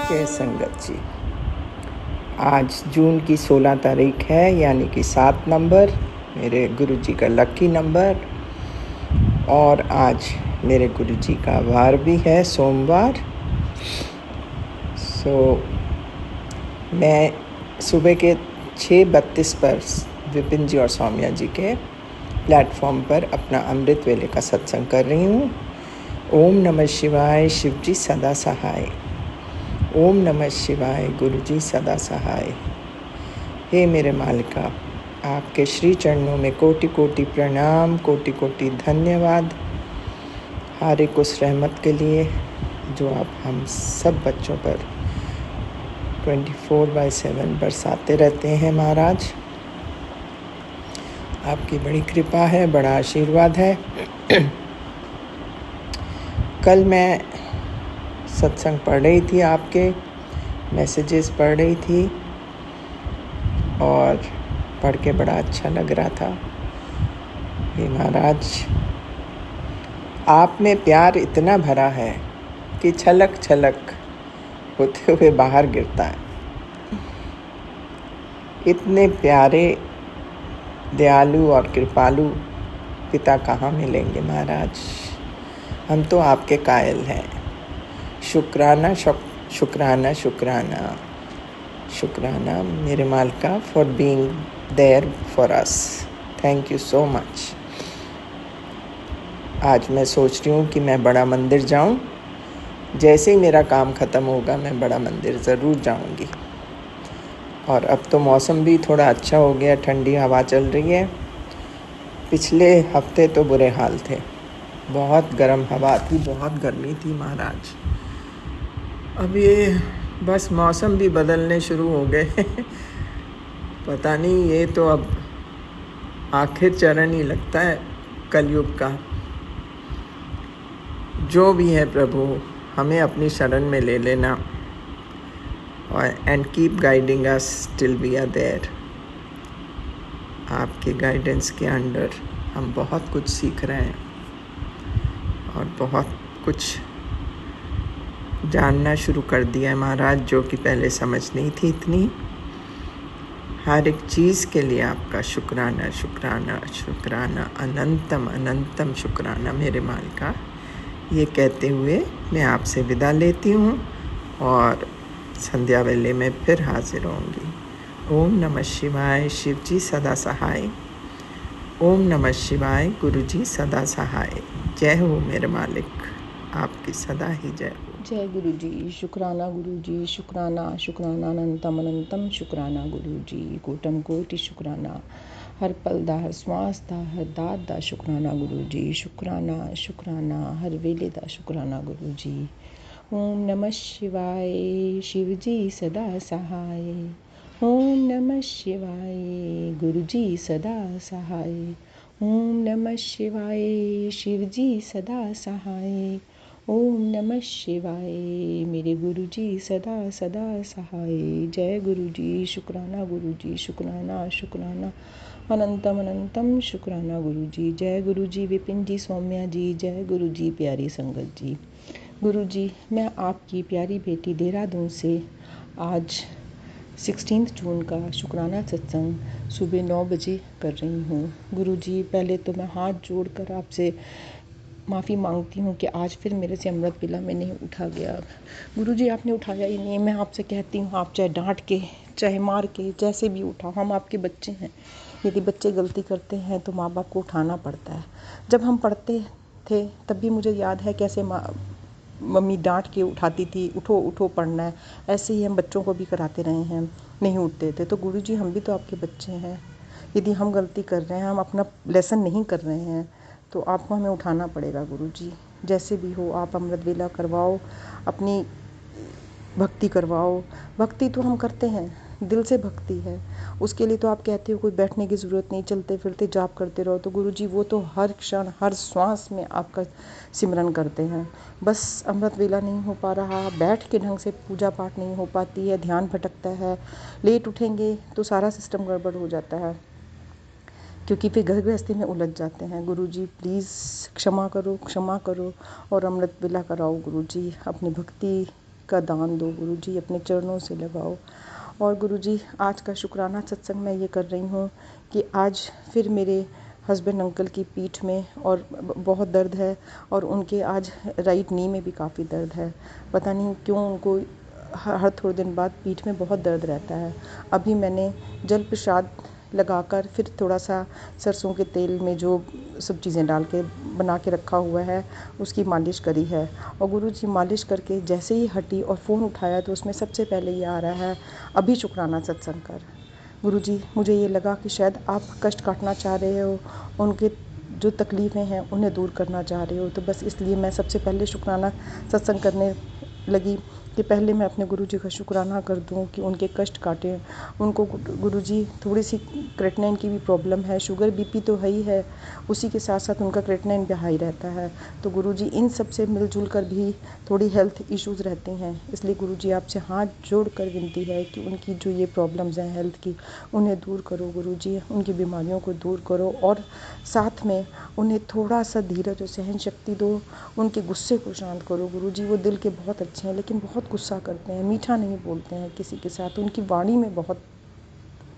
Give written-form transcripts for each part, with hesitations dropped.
जय संगत जी। आज जून की 16 तारीख है, यानी कि 7 नंबर मेरे गुरुजी का लकी नंबर। और आज मेरे गुरुजी का वार भी है, सोमवार। मैं सुबह के 6:32 पर विपिन जी और सौम्या जी के प्लेटफॉर्म पर अपना अमृत वेले का सत्संग कर रही हूँ। ओम नमः शिवाय, शिव जी सदा सहाय। ओम नमः शिवाय, गुरु जी सदा सहाय। हे मेरे मालिका, आपके श्री चरणों में कोटि कोटि प्रणाम, कोटि कोटि धन्यवाद। हर एक उस रहमत के लिए जो आप हम सब बच्चों पर 24/7 बरसाते रहते हैं। महाराज, आपकी बड़ी कृपा है, बड़ा आशीर्वाद है। कल मैं सत्संग पढ़ रही थी, आपके मैसेजेस पढ़ रही थी और पढ़ के बड़ा अच्छा लग रहा था। हे महाराज, आप में प्यार इतना भरा है कि छलक छलक होते हुए बाहर गिरता है। इतने प्यारे, दयालु और कृपालु पिता कहाँ मिलेंगे महाराज। हम तो आपके कायल हैं। शुक्राना शुक्राना शुक्राना शुक्राना मेरे मालिका, for being there for us. Thank you so much. आज मैं सोच रही हूँ कि मैं बड़ा मंदिर जाऊँ। जैसे ही मेरा काम ख़त्म होगा मैं बड़ा मंदिर ज़रूर जाऊँगी। और अब तो मौसम भी थोड़ा अच्छा हो गया, ठंडी हवा चल रही है। पिछले हफ्ते तो बुरे हाल थे, बहुत गर्म हवा थी, बहुत गर्मी थी महाराज। अब ये बस मौसम भी बदलने शुरू हो गए। पता नहीं, ये तो अब आखिर चरण ही लगता है कलयुग का। जो भी है प्रभु, हमें अपनी शरण में ले लेना और and keep guiding us till we are there. आपके गाइडेंस के अंडर हम बहुत कुछ सीख रहे हैं और बहुत कुछ जानना शुरू कर दिया है महाराज, जो कि पहले समझ नहीं थी इतनी। हर एक चीज़ के लिए आपका शुक्राना शुक्राना शुक्राना, अनंतम अनंतम शुक्राना मेरे मालिका। ये कहते हुए मैं आपसे विदा लेती हूँ और संध्या वेले में फिर हाजिर होंगी। ओम नमः शिवाय, शिव जी सदा सहाय। ओम नमः शिवाय, गुरु जी सदा सहाय। जय हो मेरे मालिक, आपकी सदा ही जय हो। जय गुरु जी। शुक्राना गुरु जी, शुक्राना शुक्राना, अनंतम अनंतम शुक्राना गुरु जी। कोटम कोटि शुक्राना, हर पल दा, हर श्वास दा, हर दात दा शुक्राना गुरु जी। शुक्राना शुक्राना, हर वेले दा शुक्राना गुरु जी। ओम नमः शिवाय, शिव जी सदा सहाय। ओम नमः शिवाय, गुरु जी सदा सहाय। ओम नमः शिवाय, शिव जी सदा सहाय। ओम नमः शिवाय, मेरे गुरु जी सदा सदा सहाय। जय गुरु जी। शुक्राना गुरु जी, शुक्राना शुक्राना, अनंतम अनंतम शुक्राना गुरु जी। जय गुरु जी, विपिन जी, सौम्या जी। जय गुरु जी, प्यारी संगत जी। गुरु जी, मैं आपकी प्यारी बेटी देहरादून से आज 16 जून का शुक्राना सत्संग सुबह 9 बजे कर रही हूँ। गुरु जी, पहले तो मैं हाथ जोड़कर आपसे माफ़ी मांगती हूँ कि आज फिर मेरे से अमृत वेला में नहीं उठा गया। गुरुजी, आपने उठाया ही नहीं। मैं आपसे कहती हूँ, आप चाहे डांट के, चाहे मार के, जैसे भी उठाओ, हम आपके बच्चे हैं। यदि बच्चे गलती करते हैं तो माँ बाप को उठाना पड़ता है। जब हम पढ़ते थे तब भी मुझे याद है कैसे मम्मी डांट के उठाती थी, उठो उठो पढ़ना है। ऐसे ही हम बच्चों को भी कराते रहे हैं, नहीं उठते थे। तो गुरुजी, हम भी तो आपके बच्चे हैं। यदि हम गलती कर रहे हैं, हम अपना लेसन नहीं कर रहे हैं, तो आपको हमें उठाना पड़ेगा गुरुजी। जैसे भी हो आप अमृत वेला करवाओ, अपनी भक्ति करवाओ। भक्ति तो हम करते हैं, दिल से भक्ति है। उसके लिए तो आप कहते हो कोई बैठने की ज़रूरत नहीं, चलते फिरते जाप करते रहो। तो गुरुजी, वो तो हर क्षण, हर श्वास में आपका सिमरन करते हैं। बस अमृत वेला नहीं हो पा रहा, बैठ के ढंग से पूजा पाठ नहीं हो पाती है, ध्यान भटकता है। लेट उठेंगे तो सारा सिस्टम गड़बड़ हो जाता है, क्योंकि फिर घर गृहस्थी में उलझ जाते हैं। गुरुजी, प्लीज़ क्षमा करो, क्षमा करो और अमृत वेला कराओ गुरुजी। अपनी भक्ति का दान दो गुरु जी, अपने चरणों से लगाओ। और गुरु जी, आज का शुक्राना सत्संग मैं ये कर रही हूँ कि आज फिर मेरे हस्बैंड अंकल की पीठ में और बहुत दर्द है, और उनके आज राइट नी में भी काफ़ी दर्द है। पता नहीं क्यों उनको हर थोड़े दिन बाद पीठ में बहुत दर्द रहता है। अभी मैंने जल प्रसाद लगाकर फिर थोड़ा सा सरसों के तेल में जो सब चीज़ें डाल के बना के रखा हुआ है उसकी मालिश करी है। और गुरु जी, मालिश करके जैसे ही हटी और फ़ोन उठाया तो उसमें सबसे पहले ये आ रहा है, अभी शुक्राना सत्संग कर। गुरु जी, मुझे ये लगा कि शायद आप कष्ट काटना चाह रहे हो, उनके जो तकलीफ़ें हैं उन्हें दूर करना चाह रहे हो, तो बस इसलिए मैं सबसे पहले शुक्राना सत्संग करने लगी कि पहले मैं अपने गुरु जी का शुक्राना कर दूं कि उनके कष्ट काटें। उनको गुरु जी थोड़ी सी क्रेटनाइन की भी प्रॉब्लम है, शुगर बीपी तो है ही है, उसी के साथ साथ उनका क्रेटनाइन भी हाई रहता है। तो गुरु जी, इन सब से मिलजुल कर भी थोड़ी हेल्थ इश्यूज़ रहते हैं, इसलिए गुरु जी आपसे हाथ जोड़ कर विनती है कि उनकी जो ये प्रॉब्लम्स हैं हेल्थ की, उन्हें दूर करो गुरु जी, उनकी बीमारियों को दूर करो, और साथ में उन्हें थोड़ा सा धीरज और सहन शक्ति दो, उनके गुस्से को शांत करो गुरु जी। वो दिल के बहुत अच्छे हैं लेकिन बहुत गुस्सा करते हैं, मीठा नहीं बोलते हैं किसी के साथ, उनकी वाणी में बहुत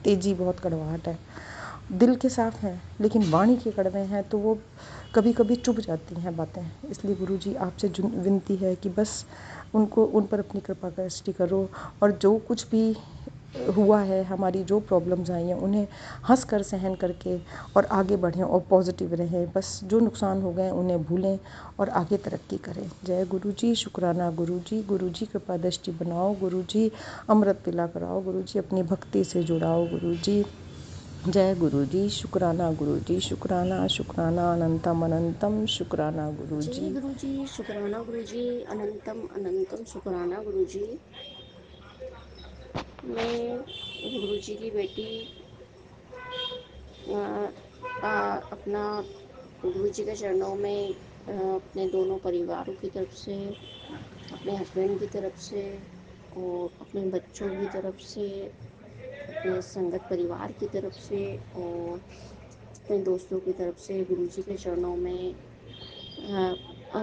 तेज़ी, बहुत कड़वाहट है। दिल के साफ हैं लेकिन वाणी के कड़वे हैं, तो वो कभी कभी चुभ जाती हैं बातें। इसलिए गुरु जी आपसे विनती है कि बस उनको, उन पर अपनी कृपा का दृष्टि करो, और जो कुछ भी हुआ है, हमारी जो प्रॉब्लम्स आई हैं, उन्हें हंस कर सहन करके और आगे बढ़ें और पॉजिटिव रहें। बस जो नुकसान हो गए उन्हें भूलें और आगे तरक्की करें। जय गुरु जी, शुक्राना गुरु जी, गुरु जी कृपा दृष्टि बनाओ गुरु जी, अमृत पिला कराओ गुरु जी, अपनी भक्ति से जुड़ाओ गुरु जी। जय गुरु जी, शुक्राना गुरु जी, शुक्राना शुक्राना अनंतम अनंतम शुक्राना गुरु जय जी। गुरु जी, शुक्राना गुरु जी, अनंतम अनंतम शुक्राना गुरु जी। मैं गुरु जी की बेटी अपना गुरु जी के चरणों में अपने दोनों परिवारों की तरफ से, अपने हस्बैंड की तरफ से और अपने बच्चों की तरफ से, अपने संगत परिवार की तरफ से और अपने दोस्तों की तरफ से गुरु जी के चरणों में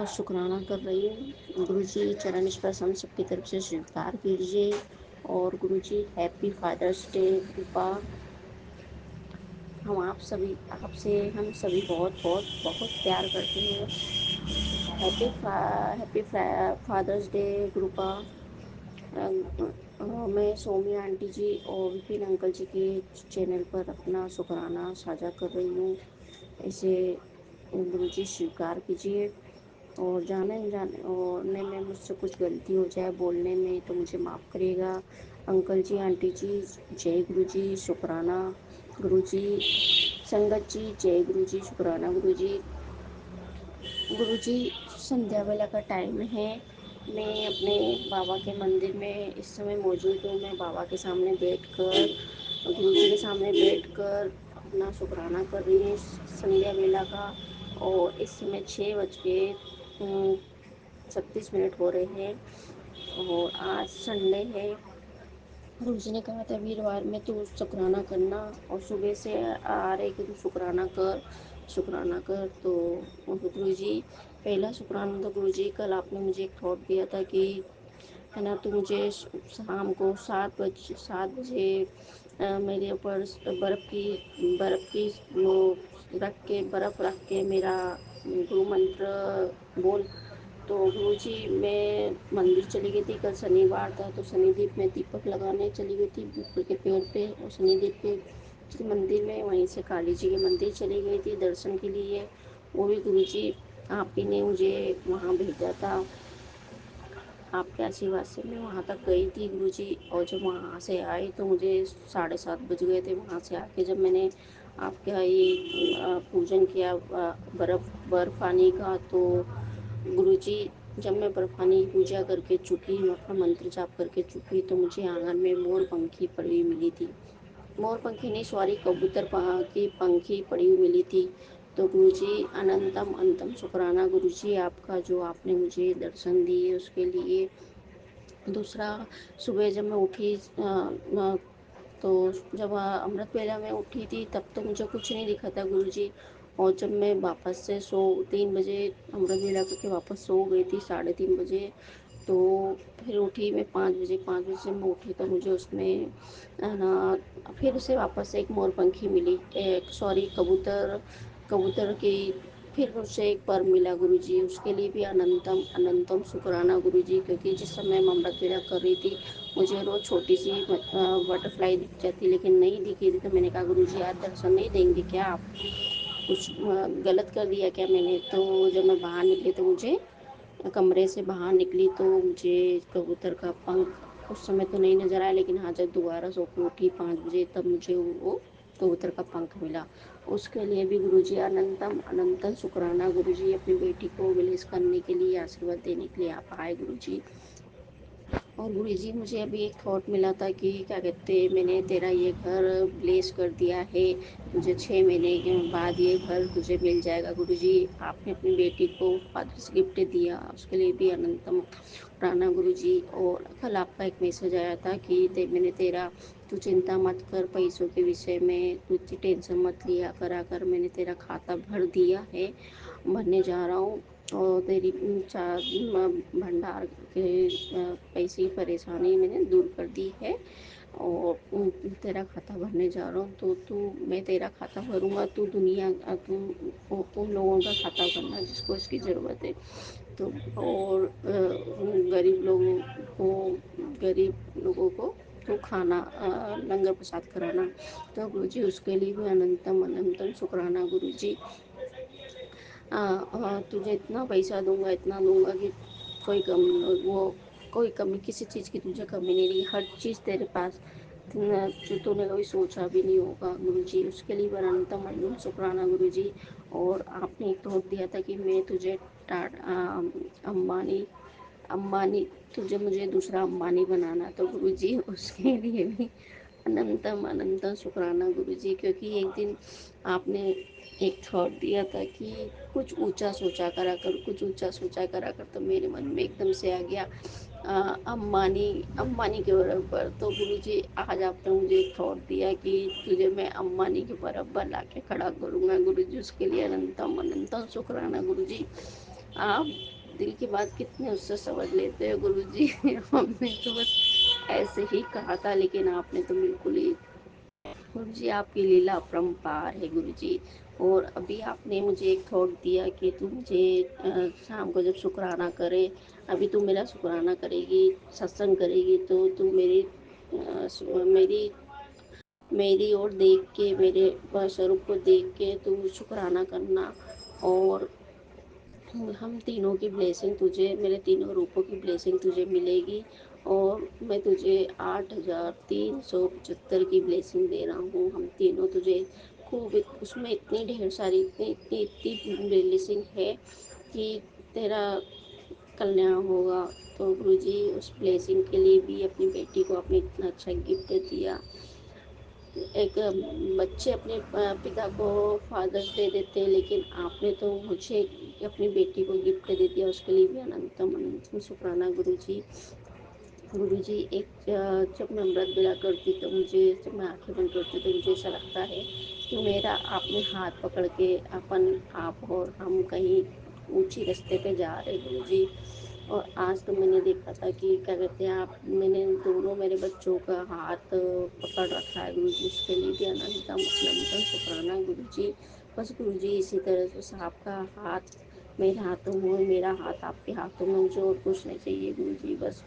शुक्राना कर रही हूँ। गुरु जी चरण स्पर्श हम सबकी तरफ से स्वीकार कीजिए। और गुरु जी, हैप्पी फादर्स डे। कृपा हम सभी बहुत बहुत बहुत प्यार करते हैं। हैप्पी फादर्स डे कृपा। मैं सौम्या आंटी जी और विपिन अंकल जी के चैनल पर अपना शुक्राना साझा कर रही हूँ। इसे गुरु जी स्वीकार कीजिए। और जाने में मुझसे कुछ गलती हो जाए बोलने में तो मुझे माफ़ करिएगा। अंकल जी, आंटी जी, जय गुरु जी, शुक्राना गुरु जी। संगत जी, जय गुरु जी, शुक्राना गुरु जी। गुरु जी, संध्या वेला का टाइम है। मैं अपने बाबा के मंदिर में इस समय मौजूद हूँ। मैं बाबा के सामने बैठकर, गुरु जी के सामने बैठकर अपना शुक्राना कर रही हूँ संध्या वेला का। और इस समय 6:36 हो रहे हैं और आज संडे है। गुरु जी ने कहा था वीरवार में तू शुक्राना करना, और सुबह से आ रहे कि तू शुक्राना कर। तो गुरु जी, पहला शुक्राना तो गुरु जी, कल आपने मुझे एक थॉट दिया था कि है ना, तो मुझे शाम को 7 बजे मेरे ऊपर बर्फ़ की वो बर्फ़ रख के मेरा गुरु मंत्र बोल। तो गुरु जी, मैं मंदिर चली गई थी, कल शनिवार था तो शनिदीप में दीपक लगाने चली गई थी पीपल के पेड़ पे, और शनिदीप के मंदिर में, वहीं से काली जी के मंदिर चली गई थी दर्शन के लिए। वो भी गुरु जी आप ही ने मुझे वहाँ भेजा था। आपके आशीर्वाद से मैं वहाँ तक गई थी गुरु जी। और जब वहाँ से आई तो मुझे 7:30 बज गए थे। वहाँ से आके जब मैंने आपके यहाँ ये पूजन किया बर्फ़ानी का, तो गुरु जी, जब मैं बर्फ़ानी की पूजा करके चुकी, मैं अपना मंत्र जाप करके चुकी, तो मुझे आंगन में मोर पंखी पड़ी हुई मिली थी। मोर पंखी नहीं, सॉरी, कबूतर की पंखी पड़ी हुई मिली थी। तो गुरु जी, अनंतम अनंतम शुक्राना गुरु जी आपका, जो आपने मुझे दर्शन दिए उसके लिए। दूसरा, सुबह जब मैं उठी तो जब अमृत वेला में उठी थी तब तो मुझे कुछ नहीं दिखा था गुरु जी। और जब मैं वापस से 3 बजे अमृत वेला करके वापस सो गई थी 3:30 बजे, तो फिर उठी मैं 5 बजे, 5 बजे से मैं उठी तो मुझे उसमें ना फिर उसे वापस से एक मोरपंखी मिली, एक सॉरी कबूतर, कबूतर की फिर उसे एक पर मिला गुरुजी, उसके लिए भी अनंतम अनंतम शुक्राना गुरुजी, क्योंकि जिस समय मैं अमृत वेला कर रही थी मुझे रोज छोटी सी बटरफ्लाई दिख जाती लेकिन नहीं दिखी थी, तो मैंने कहा गुरुजी आज दर्शन नहीं देंगे क्या आप, कुछ गलत कर दिया क्या मैंने। तो जब मैं बाहर निकली तो मुझे कमरे से बाहर निकली तो मुझे कबूतर का पंख उस समय तो नहीं नजर आया, लेकिन हाँ जब दोबारा सो के उठी 5 बजे तब मुझे वो कबूतर का पंख मिला। उसके लिए भी गुरुजी अनंतम अनंतम शुक्राना गुरुजी, अपनी बेटी को विलेस करने के लिए आशीर्वाद देने के लिए आप आए गुरुजी। और गुरुजी मुझे अभी एक थॉट मिला था कि क्या कहते हैं, मैंने तेरा ये घर ब्लेस कर दिया है, तुझे 6 महीने के बाद ये घर तुझे मिल जाएगा गुरुजी। आपने अपनी बेटी को फादर्स गिफ्ट दिया, उसके लिए भी अनंतम शुक्राना गुरुजी। और कल आपका एक मैसेज आया था कि मैंने तेरा, तू चिंता मत कर पैसों के विषय में, तू इतनी टेंशन मत लिया करा कर, मैंने तेरा खाता भर दिया है, भरने जा रहा हूँ। और तेरी चार भंडार के पैसे की परेशानी मैंने दूर कर दी है, और तेरा खाता भरने जा रहा हूँ। तो तू, मैं तेरा खाता भरूंगा, तू दुनिया, तू उन लोगों का खाता भरना जिसको इसकी ज़रूरत है। तो और गरीब लोगों को, गरीब लोगों को तो खाना लंगर प्रसाद कराना। तो गुरुजी उसके लिए भी अनंतम अनंतम शुक्राना गुरुजी। तुझे इतना पैसा दूंगा, इतना दूंगा कि कोई कम, वो कोई कमी, किसी चीज़ की तुझे कमी नहीं रही, हर चीज़ तेरे पास जो तूने कभी सोचा भी नहीं होगा गुरुजी, उसके लिए अनंतम अनंत शुक्राना गुरुजी। और आपने एक थॉट दिया था कि मैं तुझे अंबानी, अंबानी, तुझे मुझे दूसरा अंबानी बनाना, तो गुरुजी उसके लिए भी अनंतम अनंतम शुक्राना गुरुजी, क्योंकि एक दिन आपने एक थॉट दिया था कि कुछ ऊंचा सोचा करा कर, कुछ ऊंचा सोचा करा कर, तो मेरे मन में एकदम से आ गया अम्बानी, अम्बानी के बराबर। तो गुरुजी आज आपने मुझे एक थॉट दिया कि तुझे मैं अम्बानी के बराबर लाके खड़ा करूंगा गुरुजी, उसके लिए अनंतम अनंतम शुक्राना गुरुजी। आप दिल की बात कितने उससे समझ लेते हो गुरुजी हमने तो बस ऐसे ही कहा था, लेकिन आपने तो बिल्कुल ही, गुरुजी आपकी लीला अपरंपार है गुरुजी। और अभी आपने मुझे एक थॉट दिया कि तू मुझे शाम को जब शुक्राना करे, अभी तू मेरा शुक्राना करेगी, सत्संग करेगी, तो तू मेरी मेरी मेरी ओर देख के, मेरे स्वरूप को देख के तू शुक्राना करना। और हम तीनों की ब्लेसिंग तुझे, मेरे तीनों रूपों की ब्लेसिंग तुझे मिलेगी। और मैं तुझे 8,375 की ब्लेसिंग दे रहा हूँ, हम तीनों तुझे खूब, उसमें इतनी ढेर सारी, इतनी इतनी इतनी ब्लेसिंग है कि तेरा कल्याण होगा। तो गुरुजी उस ब्लेसिंग के लिए भी अपनी बेटी को आपने इतना अच्छा गिफ्ट दिया। एक बच्चे अपने पिता को फादर्स डे देते हैं, लेकिन आपने तो मुझे अपनी बेटी को गिफ्ट दे दिया, उसके लिए भी अनंतम अनंतम शुक्राना गुरुजी। गुरुजी एक जब मैं अमृत वेला करती तो मुझे, जब मैं आंखें बंद करती तो मुझे ऐसा लगता है कि मेरा आपने हाथ पकड़ के अपन, आप और हम कहीं ऊंची रास्ते पे जा रहे गुरुजी। और आज तो मैंने देखा था कि क्या कहते हैं आप, मैंने दोनों मेरे बच्चों का हाथ पकड़ रखा है गुरुजी, उसके लिए भी अनंतम अनंतम शुक्राना गुरुजी। बस गुरुजी इसी तरह से आपका हाथ मेरे हाथों में, मेरा हाथ आपके हाथों में, मुझे और कुछ नहीं चाहिए गुरुजी। बस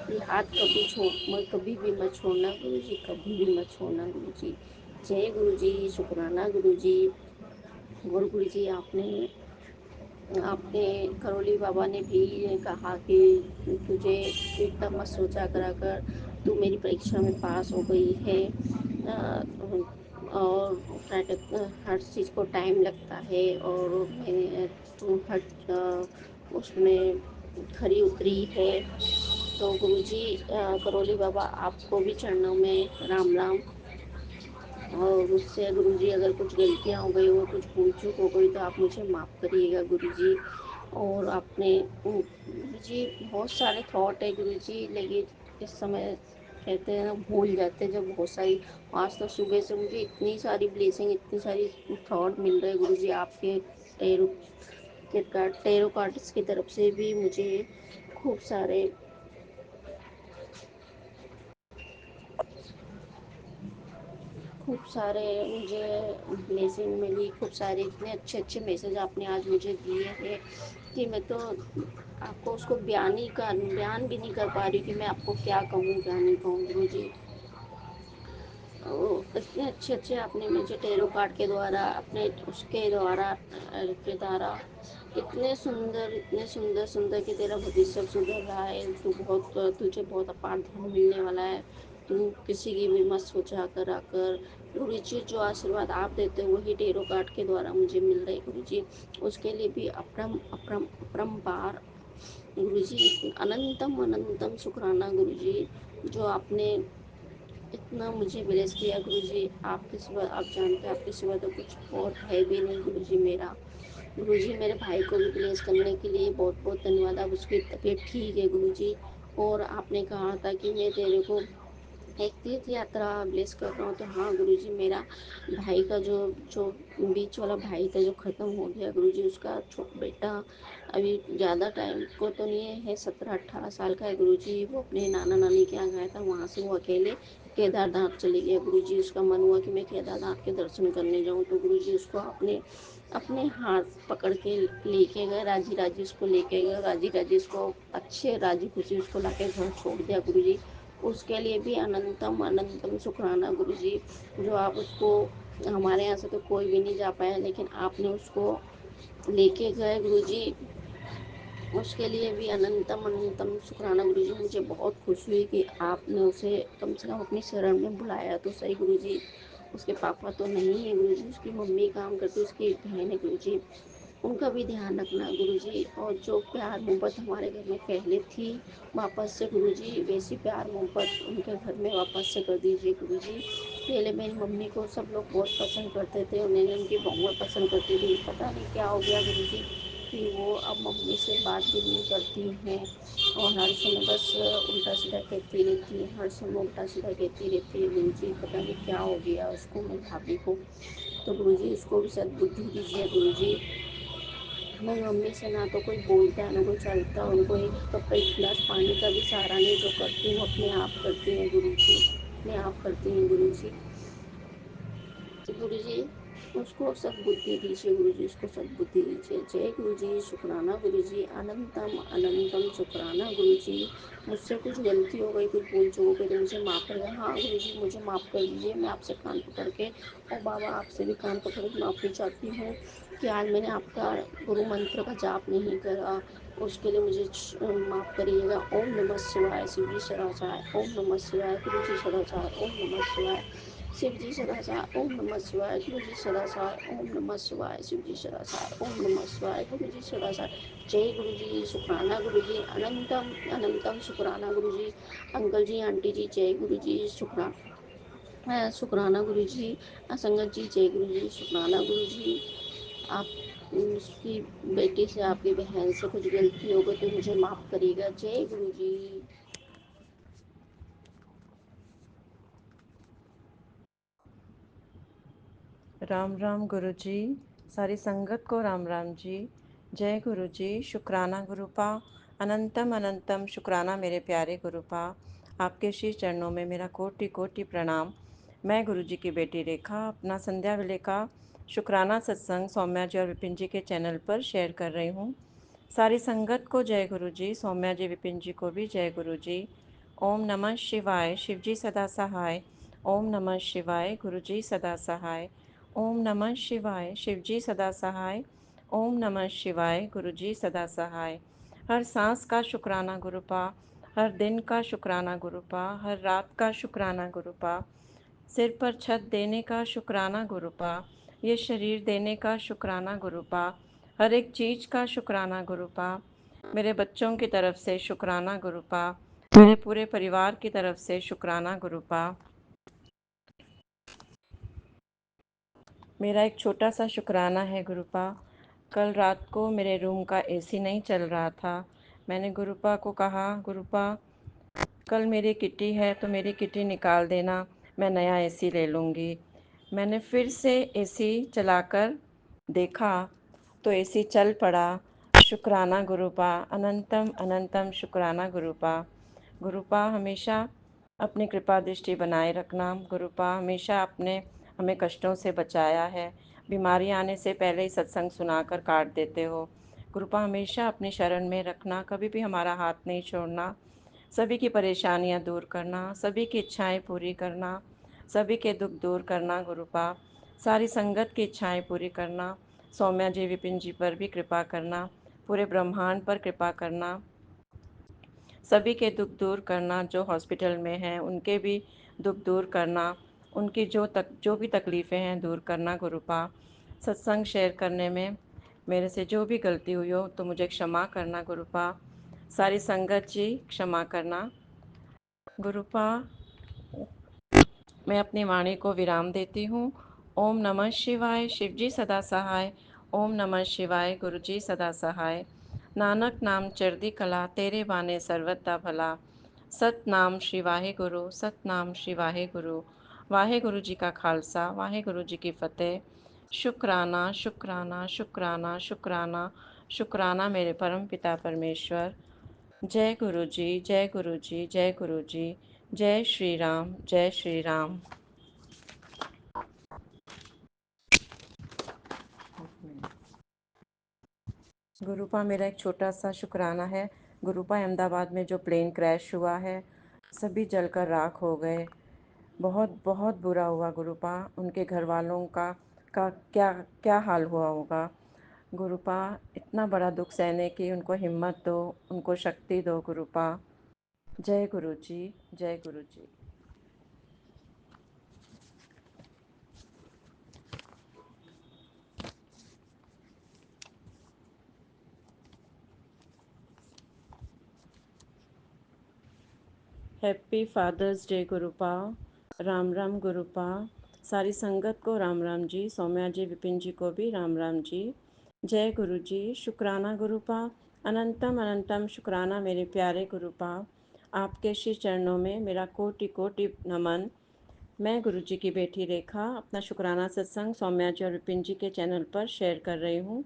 ये हाथ कभी छोड़ मत, कभी भी मत छोड़ना गुरुजी, कभी भी मत छोड़ना गुरुजी। जय गुरुजी, शुक्राना गुरुजी। और गुरुजी आपने, आपने करोली बाबा ने भी ये कहा कि तुझे इतना मत सोचा करा कर, तू मेरी परीक्षा में पास हो गई है। और क्या कहते हैं, हर चीज़ को टाइम लगता है, और मैं, तू हर उसमें खरी उतरी है। तो गुरुजी करोली बाबा आपको भी चरणों में राम राम। और मुझसे गुरुजी अगर कुछ गलतियाँ हो गई हो, कुछ भूल चूक हो गई, तो आप मुझे माफ़ करिएगा गुरुजी। और आपने गुरुजी बहुत सारे थॉट है गुरुजी, लेकिन इस समय कहते हैं ना भूल जाते हैं जब बहुत सारी, आज तो सुबह से मुझे इतनी सारी ब्लेसिंग, इतनी सारी थॉट मिल रहे हैं गुरुजी आपके टेरो के कार्ड, टेरो कार्ड्स की तरफ से भी मुझे खूब सारे खूब सारे मुझे ब्लेसिंग मिली, खूब सारे इतने अच्छे अच्छे मैसेज आपने आज मुझे दिए हैं कि मैं तो आपको उसको बयान भी नहीं कर पा रही कि मैं आपको क्या कहूँ क्या नहीं कहूँ गुरु जी। इतने अच्छे अच्छे आपने मुझे टैरो कार्ड के द्वारा अपने उसके द्वारा के द्वारा इतने सुंदर सुंदर कि तेरा भविष्य सुधर रहा है, तुझे बहुत अपार धन मिलने वाला है, तू किसी की भी मत सोचा कर आकर। गुरु जी जो आशीर्वाद आप देते हो वही टैरो कार्ड के द्वारा मुझे मिल रहे गुरु जी, उसके लिए भी अपरम अपरम अपरम्पार गुरु जी, अनंतम अनंतम शुक्राना गुरु जी, जो आपने इतना मुझे ब्लेस किया गुरु जी। आपके सिवा आप जानते हैं आपके सिवा तो कुछ और है भी नहीं गुरु जी मेरा। गुरु जी मेरे भाई को भी ब्लेस करने के लिए बहुत बहुत धन्यवाद। अब उसकी तबीयत ठीक है गुरु जी। और आपने कहा था कि मैं तेरे को एक तीर्थ यात्रा ब्लेस कर रहा हूँ, तो हाँ गुरु जी मेरा भाई का जो जो बीच वाला भाई था जो खत्म हो गया गुरु जी, उसका बेटा अभी ज़्यादा टाइम को तो नहीं है, 17-18 साल का है गुरु जी। वो अपने नाना नानी के यहाँ गया था, वहाँ से वो अकेले केदारनाथ चले गया गुरु जी। उसका मन हुआ कि मैं केदारनाथ के दर्शन करने जाऊँ, तो गुरु जी उसको अपने अपने हाथ पकड़ के लेके गए, राजी राजी उसको लेके गए, राजी राजी उसको अच्छे राजी खुशी उसको लाके घर छोड़ दिया गुरु जी। उसके लिए भी अनंतम अनंतम शुक्राना गुरु जी, जो आप उसको, हमारे यहाँ से तो कोई भी नहीं जा पाया लेकिन आपने उसको लेके गए गुरु जी, उसके लिए भी अनंतम अनंतम शुक्राना गुरु जी। मुझे बहुत खुशी हुई कि आपने उसे कम से कम अपनी शरण में बुलाया तो सही गुरु जी। उसके पापा तो नहीं है गुरु जी, उसकी मम्मी काम करती, उसकी एक बहन है गुरु जी, उनका भी ध्यान रखना गुरु जी। और जो प्यार मोहब्बत हमारे घर में पहले थी वापस से गुरु जी, वैसी प्यार मोहब्बत उनके घर में वापस से कर दीजिए गुरु जी। पहले मेरी मम्मी को सब लोग बहुत पसंद करते थे, उन्हें उनकी बहुएं पसंद करती थी, पता नहीं क्या हो गया गुरु जी कि वो अब मम्मी से बात भी नहीं करती हैं और हर समय बस उल्टा सीधा कहती रहती है, हर समय उल्टा सीधा कहती रहती है गुरु जी। पता नहीं क्या हो गया उसको, मेरी भाभी को। तो गुरु जी उसको भी सद्बुद्धि दीजिए गुरु जी। मेरी मम्मी से ना तो कोई बोलता है ना कोई चलता, उनको एक कप एक गिलास पानी का भी सहारा नहीं, जो करती वो अपने आप करती हैं गुरु जी, अपने आप करती हैं गुरु जी। तो गुरु जी उसको सद्बुद्धि दीजिए गुरु जी, उसको सद्बुद्धि दीजिए। जय गुरु जी, शुक्राना गुरु जी, अनंतम अनंतम शुक्राना गुरु जी। मुझसे कुछ गलती हो गई, कुछ भूल चूक हो गई तो मुझे माफ़ कर, हाँ गुरु जी मुझे माफ़ कर दीजिए। मैं आपसे कान पकड़ के और बाबा आपसे भी कान पकड़ के माफ़ी चाहती हूँ कि आज मैंने आपका गुरु मंत्र का जाप नहीं करा, उसके लिए मुझे माफ़ करिएगा। ओम नमः शिवाय, शिव जी सदाचार, ओम नमः शिवाय, गुरु जी सदाचार, ओम नमः शिवाय, शिव जी सदाचार, ओम नमः शिवाय, गुरु जी सदाचार, ओम नमः शिवाय, शिव जी सदाचार, ओम नमः शिवाय, गुरु जी सदाचार। जय गुरु जी, शुक्राना गुरु जी, अनंतम अनंतम शुक्राना गुरु जी। अंकल जी आंटी जी जय गुरु जी, शुक्राना गुरु जी। असंगत जी जय गुरु जी, शुक्राना गुरु जी। आप उसकी बेटी से, आपकी बहन से कुछ गलती हो गई तो मुझे माफ़ करिएगा। जय गुरु जी। राम राम गुरु जी, सारी संगत को राम राम जी। जय गुरु जी, शुक्राना गुरुपा, अनंतम अनंतम शुक्राना मेरे प्यारे गुरुपा। आपके श्री चरणों में मेरा कोटि कोटि प्रणाम। मैं गुरु जी की बेटी रेखा अपना संध्या वेले का शुक्राना सत्संग सौम्या जी और विपिन जी के चैनल पर शेयर कर रही हूँ। सारी संगत को जय गुरु जी, सौम्या जी विपिन जी को भी जय गुरु जी। ओम नमः शिवाय, शिव जी सदा सहाय। ओम नमः शिवाय, गुरु जी सदा सहाय। ओम नमः शिवाय, शिव जी सदा सहाय। ओम नमः शिवाय, गुरु जी सदा सहाय। हर सांस का शुक्राना गुरुपा, हर दिन का शुक्राना गुरुपा, हर रात का शुक्राना गुरुपा, सिर पर छत देने का शुक्राना गुरुपा, ये शरीर देने का शुक्राना गुरुपा, हर एक चीज़ का शुक्राना गुरुपा, मेरे बच्चों की तरफ से शुक्राना गुरुपा, मेरे पूरे परिवार की तरफ से शुक्राना गुरुपा। मेरा एक छोटा सा शुक्राना है गुरुपा। कल रात को मेरे रूम का एसी नहीं चल रहा था। मैंने गुरुपा को कहा, गुरुपा कल मेरी किटी है तो मेरी किटी निकाल देना, मैं नया एसी ले लूँगी। मैंने फिर से एसी चलाकर देखा तो एसी चल पड़ा। शुक्राना गुरुपा, अनंतम अनंतम शुक्राना गुरुपा। गुरुपा हमेशा अपनी कृपा दृष्टि बनाए रखना। गुरुपा हमेशा अपने हमें कष्टों से बचाया है। बीमारी आने से पहले ही सत्संग सुनाकर काट देते हो। कृपा हमेशा अपनी शरण में रखना, कभी भी हमारा हाथ नहीं छोड़ना। सभी की परेशानियां दूर करना, सभी की इच्छाएं पूरी करना, सभी के दुख दूर करना गुरुपा। सारी संगत की इच्छाएं पूरी करना। सौम्या जी विपिन जी पर भी कृपा करना, पूरे ब्रह्मांड पर कृपा करना, सभी के दुख दूर करना। जो हॉस्पिटल में हैं उनके भी दुख दूर करना, उनकी जो भी तकलीफ़ें हैं दूर करना गुरुपा। सत्संग शेयर करने में मेरे से जो भी गलती हुई हो तो मुझे क्षमा करना गुरुपा। सारी संगत जी क्षमा करना गुरुपा। मैं अपनी वाणी को विराम देती हूँ। ओम नमः शिवाय, शिव जी सदा सहाय। ओम नमः शिवाय, गुरु जी सदा सहाय। नानक नाम चढ़दी कला, तेरे बाने सर्वदा भला। सत नाम श्री वाहे गुरु, सत नाम श्री वाहे गुरु। वाहे गुरु जी का खालसा, वाहे गुरु जी की फतेह। शुक्राना शुक्राना शुक्राना शुक्राना शुक्राना मेरे परम पिता परमेश्वर। जय गुरु जी, जय गुरु जी, जय गुरु जी। जय श्री राम, जय श्री राम। गुरुपा मेरा एक छोटा सा शुक्राना है। गुरुपा अहमदाबाद में जो प्लेन क्रैश हुआ है, सभी जलकर राख हो गए। बहुत बहुत बुरा हुआ गुरुपा। उनके घर वालों का क्या क्या हाल हुआ होगा। गुरुपा इतना बड़ा दुख सहने की उनको हिम्मत दो, उनको शक्ति दो गुरुपा। जय गुरु जी, जय गुरु जी। Happy father's day गुरुपा। Ram Ram गुरुपा। सारी संगत को राम राम जी। सौम्या जी विपिन जी को भी राम राम जी। जय गुरु जी। शुक्राना गुरुपा। अनंतम अनंतम शुक्राना मेरे प्यारे गुरुपा। आपके श्री चरणों में मेरा कोटि कोटि नमन। मैं गुरु जी की बेटी रेखा अपना शुक्राना सत्संग सौम्या जी और विपिन जी के चैनल पर शेयर कर रही हूँ।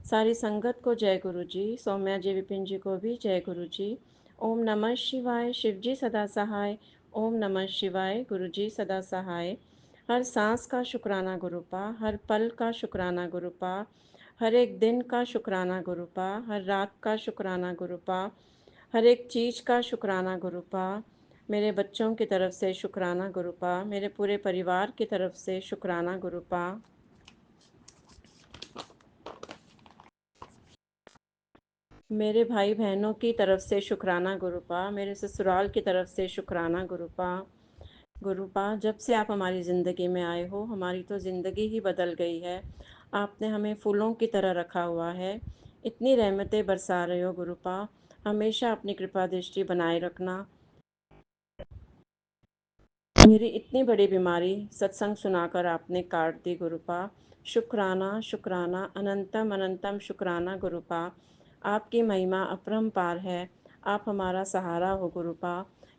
सारी संगत को जय गुरु जी। सौम्या जी विपिन जी को भी जय गुरु जी। ओम नमः शिवाय, शिव जी सदा सहाय। ओम नमः शिवाय, गुरु जी सदा सहाय। हर सांस का शुक्राना गुरुपा, हर पल का शुक्राना गुरुपा, हर एक दिन का शुक्राना गुरुपा, हर रात का शुक्राना गुरुपा, हर एक चीज़ का शुक्राना गुरुपा। मेरे बच्चों की तरफ से शुक्राना गुरुपा, मेरे पूरे परिवार की तरफ से शुक्राना गुरुपा। मेरे भाई बहनों की तरफ से शुक्राना गुरुपा, मेरे ससुराल की तरफ से शुक्राना गुरुपा। गुरुपा जब से आप हमारी ज़िंदगी में आए हो, हमारी तो ज़िंदगी ही बदल गई है। आपने हमें फूलों की तरह रखा हुआ है। इतनी रहमतें बरसा रहे हो गुरुपा। हमेशा अपनी कृपा दृष्टि बनाए रखना। मेरी इतनी बड़ी बीमारी सत्संग सुनाकर आपने काट दी गुरुपा। शुक्राना शुक्राना अनंतम अनंतम शुक्राना गुरुपा। आपकी महिमा अपरंपार है। आप हमारा सहारा हो गुरुपा।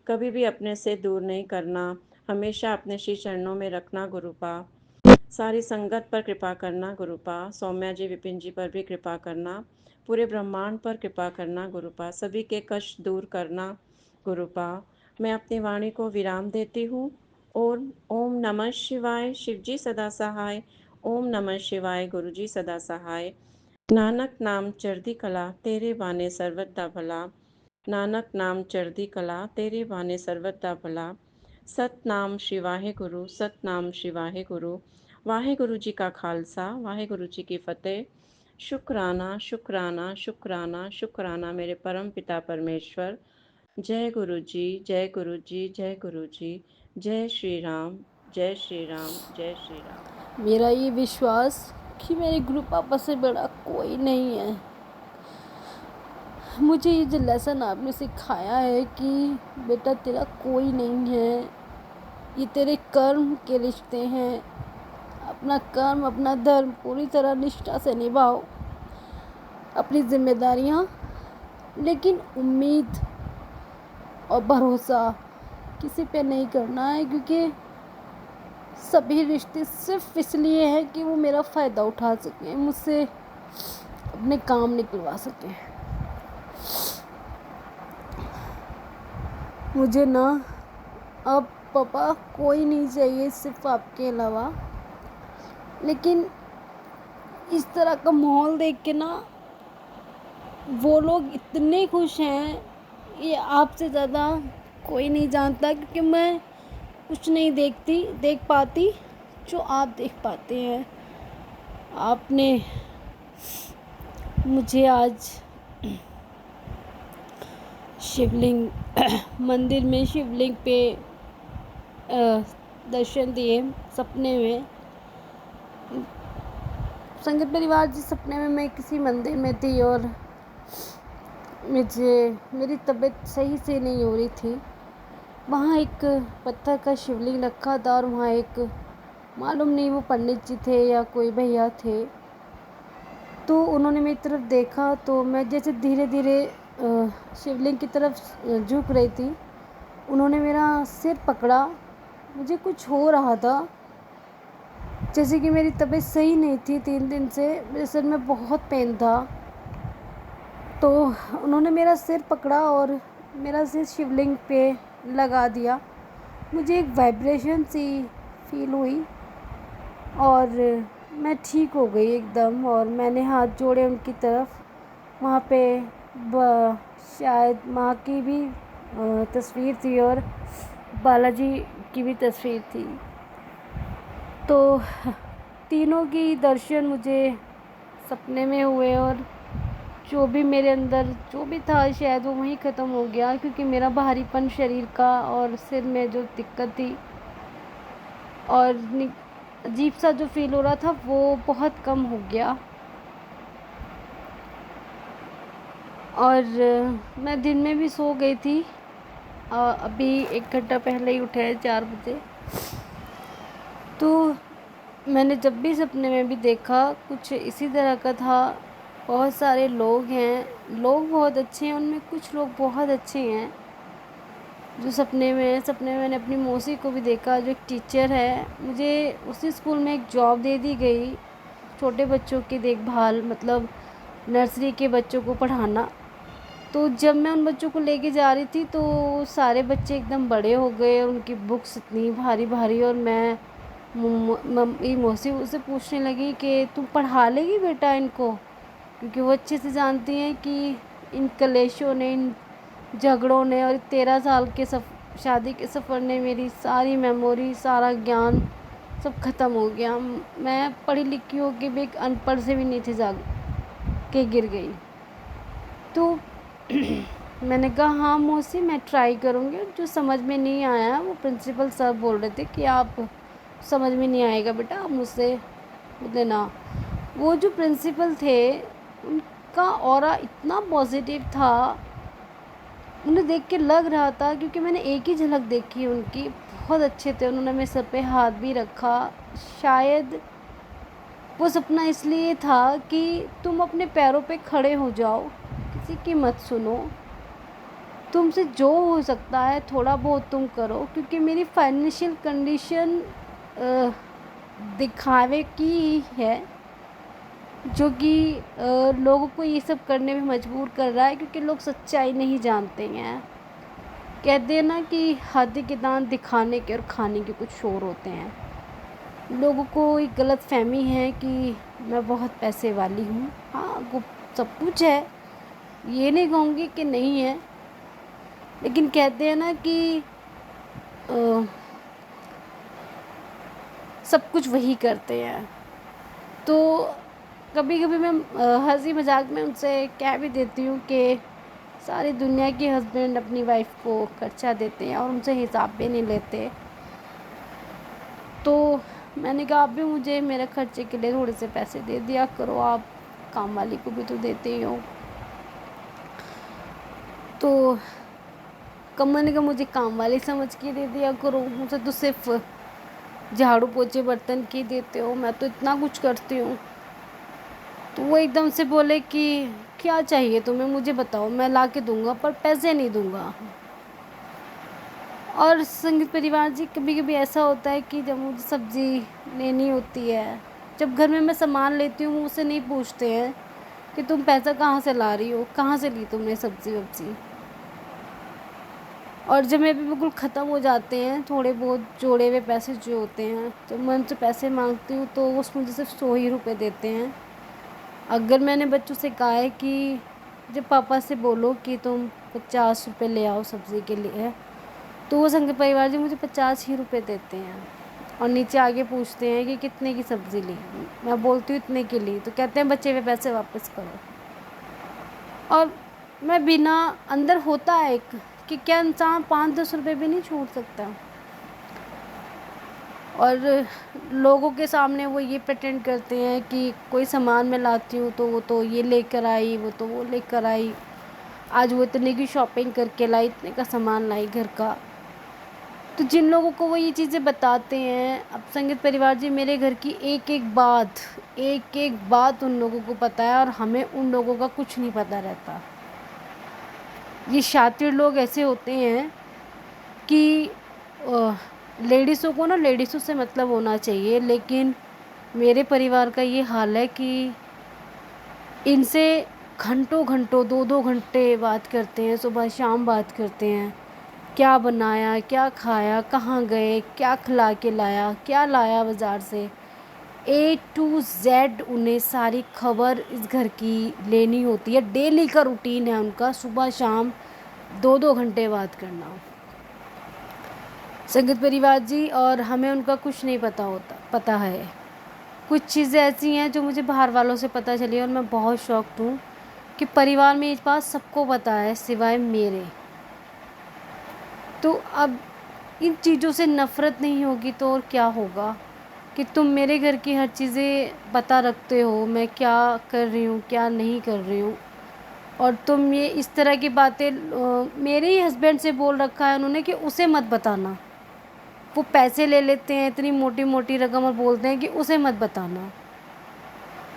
कभी भी अपने से दूर नहीं करना, हमेशा अपने श्री चरणों में रखना गुरुपा। सारी संगत पर कृपा करना गुरुपा। सौम्या जी विपिन जी पर भी कृपा करना, पूरे ब्रह्मांड पर कृपा करना गुरुपा। सभी के कष्ट दूर करना गुरुपा। मैं अपनी वाणी को विराम देती हूँ। और ओम नमः शिवाय, शिव जी सदा सहाय। ओम नमः शिवाय, गुरु जी सदा सहाय। नानक नाम चढ़दी कला, तेरे बाने सर्वदा भला। नानक नाम चढ़दी कला, तेरे बाने सर्वदा भला। सत नाम श्री वाहे गुरु, सत नाम श्री वाहे गुरु। वाहे गुरु जी का खालसा, वाहे गुरु जी की फतेह। शुक्राना शुक्राना शुक्राना शुक्राना मेरे परम पिता परमेश्वर। जय गुरु जी, जय गुरु जी, जय गुरु जी। जय श्री राम, जय श्री राम, जय श्री राम। मेरा ये विश्वास कि मेरे गुरु पापा से बड़ा कोई नहीं है। मुझे ये जो लेसन आपने सिखाया है कि बेटा तेरा कोई नहीं है, ये तेरे कर्म के रिश्ते हैं। अपना कर्म अपना धर्म पूरी तरह निष्ठा से निभाओ, अपनी जिम्मेदारियाँ, लेकिन उम्मीद और भरोसा किसी पे नहीं करना है, क्योंकि सभी रिश्ते सिर्फ इसलिए हैं कि वो मेरा फ़ायदा उठा सकें, मुझसे अपने काम निकलवा सकें। मुझे ना अब पापा कोई नहीं चाहिए सिर्फ आपके अलावा। लेकिन इस तरह का माहौल देख के ना वो लोग इतने खुश हैं, ये आपसे ज़्यादा कोई नहीं जानता, क्योंकि मैं कुछ नहीं देख पाती जो आप देख पाते हैं। आपने मुझे आज शिवलिंग मंदिर में शिवलिंग पे दर्शन दिए सपने में। संगत परिवार जी, सपने में मैं किसी मंदिर में थी और मेरी तबीयत सही से नहीं हो रही थी। वहाँ एक पत्थर का शिवलिंग रखा था और वहाँ एक, मालूम नहीं वो पंडित जी थे या कोई भैया थे, तो उन्होंने मेरी तरफ देखा तो मैं जैसे धीरे धीरे शिवलिंग की तरफ झुक रही थी, उन्होंने मेरा सिर पकड़ा। मुझे कुछ हो रहा था, जैसे कि मेरी तबीयत सही नहीं थी 3 दिन से, मेरे सिर में बहुत पेन था। तो उन्होंने मेरा सिर पकड़ा और मेरा सिर शिवलिंग पे लगा दिया। मुझे एक वाइब्रेशन सी फील हुई और मैं ठीक हो गई एकदम, और मैंने हाथ जोड़े उनकी तरफ। वहाँ पे शायद माँ की भी तस्वीर थी और बालाजी की भी तस्वीर थी। तो तीनों की दर्शन मुझे सपने में हुए और जो भी मेरे अंदर जो भी था शायद वो वहीं ख़त्म हो गया, क्योंकि मेरा भारीपन शरीर का और सिर में जो दिक्कत थी और अजीब सा जो फील हो रहा था वो बहुत कम हो गया। और मैं दिन में भी सो गई थी, अभी 1 घंटा पहले ही उठे 4 बजे। तो मैंने जब भी सपने में भी देखा कुछ इसी तरह का था। बहुत सारे लोग हैं, लोग बहुत अच्छे हैं, उनमें कुछ लोग बहुत अच्छे हैं जो सपने में मैंने अपनी मौसी को भी देखा जो एक टीचर है। मुझे उसी स्कूल में एक जॉब दे दी गई, छोटे बच्चों की देखभाल, मतलब नर्सरी के बच्चों को पढ़ाना। तो जब मैं उन बच्चों को लेके जा रही थी तो सारे बच्चे एकदम बड़े हो गए, उनकी बुक्स इतनी भारी भारी, और मैं मम्मी मौसी उससे पूछने लगी कि तुम पढ़ा लेगी बेटा इनको, क्योंकि वो अच्छे से जानती हैं कि इन कलेशों ने, इन झगड़ों ने और 13 साल के शादी के सफ़र ने मेरी सारी मेमोरी, सारा ज्ञान सब ख़त्म हो गया। मैं पढ़ी लिखी हो के भी एक अनपढ़ से भी नीचे जा के गिर गई। तो मैंने कहा हाँ मौसी मैं ट्राई करूँगी। जो समझ में नहीं आया वो प्रिंसिपल सर बोल रहे थे कि आप समझ में नहीं आएगा बेटा, आप मुझसे देना। वो जो प्रिंसिपल थे उनका ऑरा इतना पॉजिटिव था, उन्हें देख के लग रहा था, क्योंकि मैंने एक ही झलक देखी उनकी, बहुत अच्छे थे। उन्होंने मेरे सर पे हाथ भी रखा। शायद वो सपना इसलिए था कि तुम अपने पैरों पे खड़े हो जाओ, किसी की मत सुनो, तुमसे जो हो सकता है थोड़ा बहुत तुम करो, क्योंकि मेरी फाइनेंशियल कंडीशन दिखावे की ही है, जो कि लोगों को ये सब करने में मजबूर कर रहा है, क्योंकि लोग सच्चाई नहीं जानते हैं। कहते हैं ना कि हाथी के दांत दिखाने के और खाने के कुछ और होते हैं। लोगों को एक गलत फहमी है कि मैं बहुत पैसे वाली हूँ। हाँ सब कुछ है, ये नहीं कहूँगी कि नहीं है, लेकिन कहते हैं ना कि सब कुछ वही करते हैं। तो कभी कभी मैं हंसी मजाक में उनसे कह भी देती हूँ कि सारी दुनिया के हस्बैंड अपनी वाइफ को खर्चा देते हैं और उनसे हिसाब भी नहीं लेते। तो मैंने कहा आप भी मुझे मेरे खर्चे के लिए थोड़े से पैसे दे दिया करो, आप काम वाली को भी तो देते ही हो। तो मैंने कहा मुझे काम वाली समझ के दे दिया करो, मुझे तो सिर्फ झाड़ू पोछे बर्तन की देते हो, मैं तो इतना कुछ करती हूँ। तो वो एकदम से बोले कि क्या चाहिए तुम्हें, मुझे बताओ, मैं ला के दूँगा पर पैसे नहीं दूँगा। और संगीत परिवार जी, कभी कभी ऐसा होता है कि जब मुझे सब्ज़ी लेनी होती है, जब घर में मैं सामान लेती हूँ मुझसे नहीं पूछते हैं कि तुम पैसा कहाँ से ला रही हो, कहाँ से ली तुमने सब्ज़ी वब्ज़ी। और जब मेरे बिल्कुल ख़त्म हो जाते हैं थोड़े बहुत जोड़े हुए पैसे जो होते हैं, जब मैं उनसे पैसे मांगती हूँ तो वो मुझे सिर्फ 100 ही रुपये देते हैं। अगर मैंने बच्चों से कहा है कि जब पापा से बोलो कि तुम 50 रुपये ले आओ सब्ज़ी के लिए, तो वो संघ परिवार जी मुझे 50 ही रुपये देते हैं और नीचे आगे पूछते हैं कि कितने की सब्ज़ी ली। मैं बोलती हूँ इतने की ली, तो कहते हैं बचे हुए पैसे वापस करो। और मैं बिना, अंदर होता है एक कि क्या इंसान 5-10 रुपये भी नहीं छोड़ सकता। और लोगों के सामने वो ये प्रेटेंड करते हैं कि कोई सामान मैं लाती हूँ तो वो तो ये लेकर आई, वो तो वो लेकर आई, आज वो इतने की शॉपिंग करके लाई, इतने का सामान लाई घर का। तो जिन लोगों को वो ये चीज़ें बताते हैं, अब संगीत परिवार जी मेरे घर की एक एक बात उन लोगों को पता है और हमें उन लोगों का कुछ नहीं पता रहता। ये शातिर लोग ऐसे होते हैं कि लेडीज़ों को ना लेडीज़ों से मतलब होना चाहिए, लेकिन मेरे परिवार का ये हाल है कि इनसे घंटों घंटों 2-2 घंटे बात करते हैं, सुबह शाम बात करते हैं, क्या बनाया, क्या खाया, कहाँ गए, क्या खिला के लाया, क्या लाया बाज़ार से, A to Z उन्हें सारी खबर इस घर की लेनी होती है। डेली का रूटीन है उनका, सुबह शाम 2-2 घंटे बात करना संगीत परिवार जी। और हमें उनका कुछ नहीं पता है। कुछ चीज़ें ऐसी हैं जो मुझे बाहर वालों से पता चली और मैं बहुत शॉक्ड हूँ कि परिवार में इस बात सबको पता है सिवाय मेरे। तो अब इन चीज़ों से नफ़रत नहीं होगी तो और क्या होगा कि तुम मेरे घर की हर चीज़ें पता रखते हो, मैं क्या कर रही हूँ क्या नहीं कर रही हूँ, और तुम ये इस तरह की बातें मेरे ही हस्बैंड से बोल रखा है उन्होंने कि उसे मत बताना। वो पैसे ले लेते हैं इतनी मोटी मोटी रकम और बोलते हैं कि उसे मत बताना।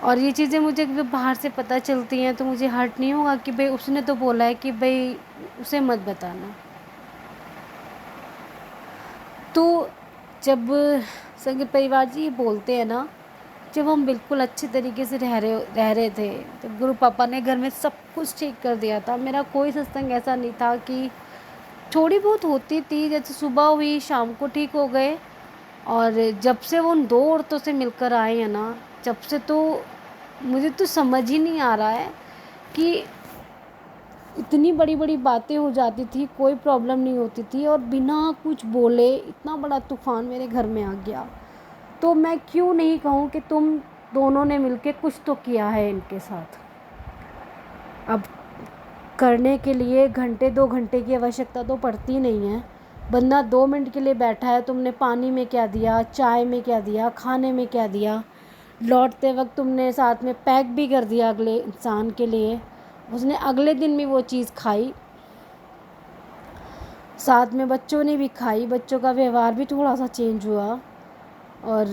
और ये चीज़ें मुझे जब बाहर से पता चलती हैं तो मुझे हर्ट नहीं होगा कि भाई उसने तो बोला है कि भाई उसे मत बताना। तो जब संगीत परिवार जी ये बोलते हैं ना, जब हम बिल्कुल अच्छे तरीके से रह रहे थे तो गुरु पापा ने घर में सब कुछ ठीक कर दिया था। मेरा कोई सत्संग ऐसा नहीं था कि थोड़ी बहुत होती थी, जैसे सुबह हुई शाम को ठीक हो गए। और जब से वो उन 2 औरतों से मिलकर आए हैं ना, जब से तो मुझे तो समझ ही नहीं आ रहा है कि इतनी बड़ी बड़ी बातें हो जाती थी, कोई प्रॉब्लम नहीं होती थी, और बिना कुछ बोले इतना बड़ा तूफ़ान मेरे घर में आ गया। तो मैं क्यों नहीं कहूँ कि तुम दोनों ने मिलके कुछ तो किया है इनके साथ। अब करने के लिए घंटे 2 घंटे की आवश्यकता तो पड़ती नहीं है। बंदा 2 मिनट के लिए बैठा है, तुमने पानी में क्या दिया, चाय में क्या दिया, खाने में क्या दिया, लौटते वक्त तुमने साथ में पैक भी कर दिया अगले इंसान के लिए, उसने अगले दिन भी वो चीज़ खाई, साथ में बच्चों ने भी खाई, बच्चों का व्यवहार भी थोड़ा सा चेंज हुआ। और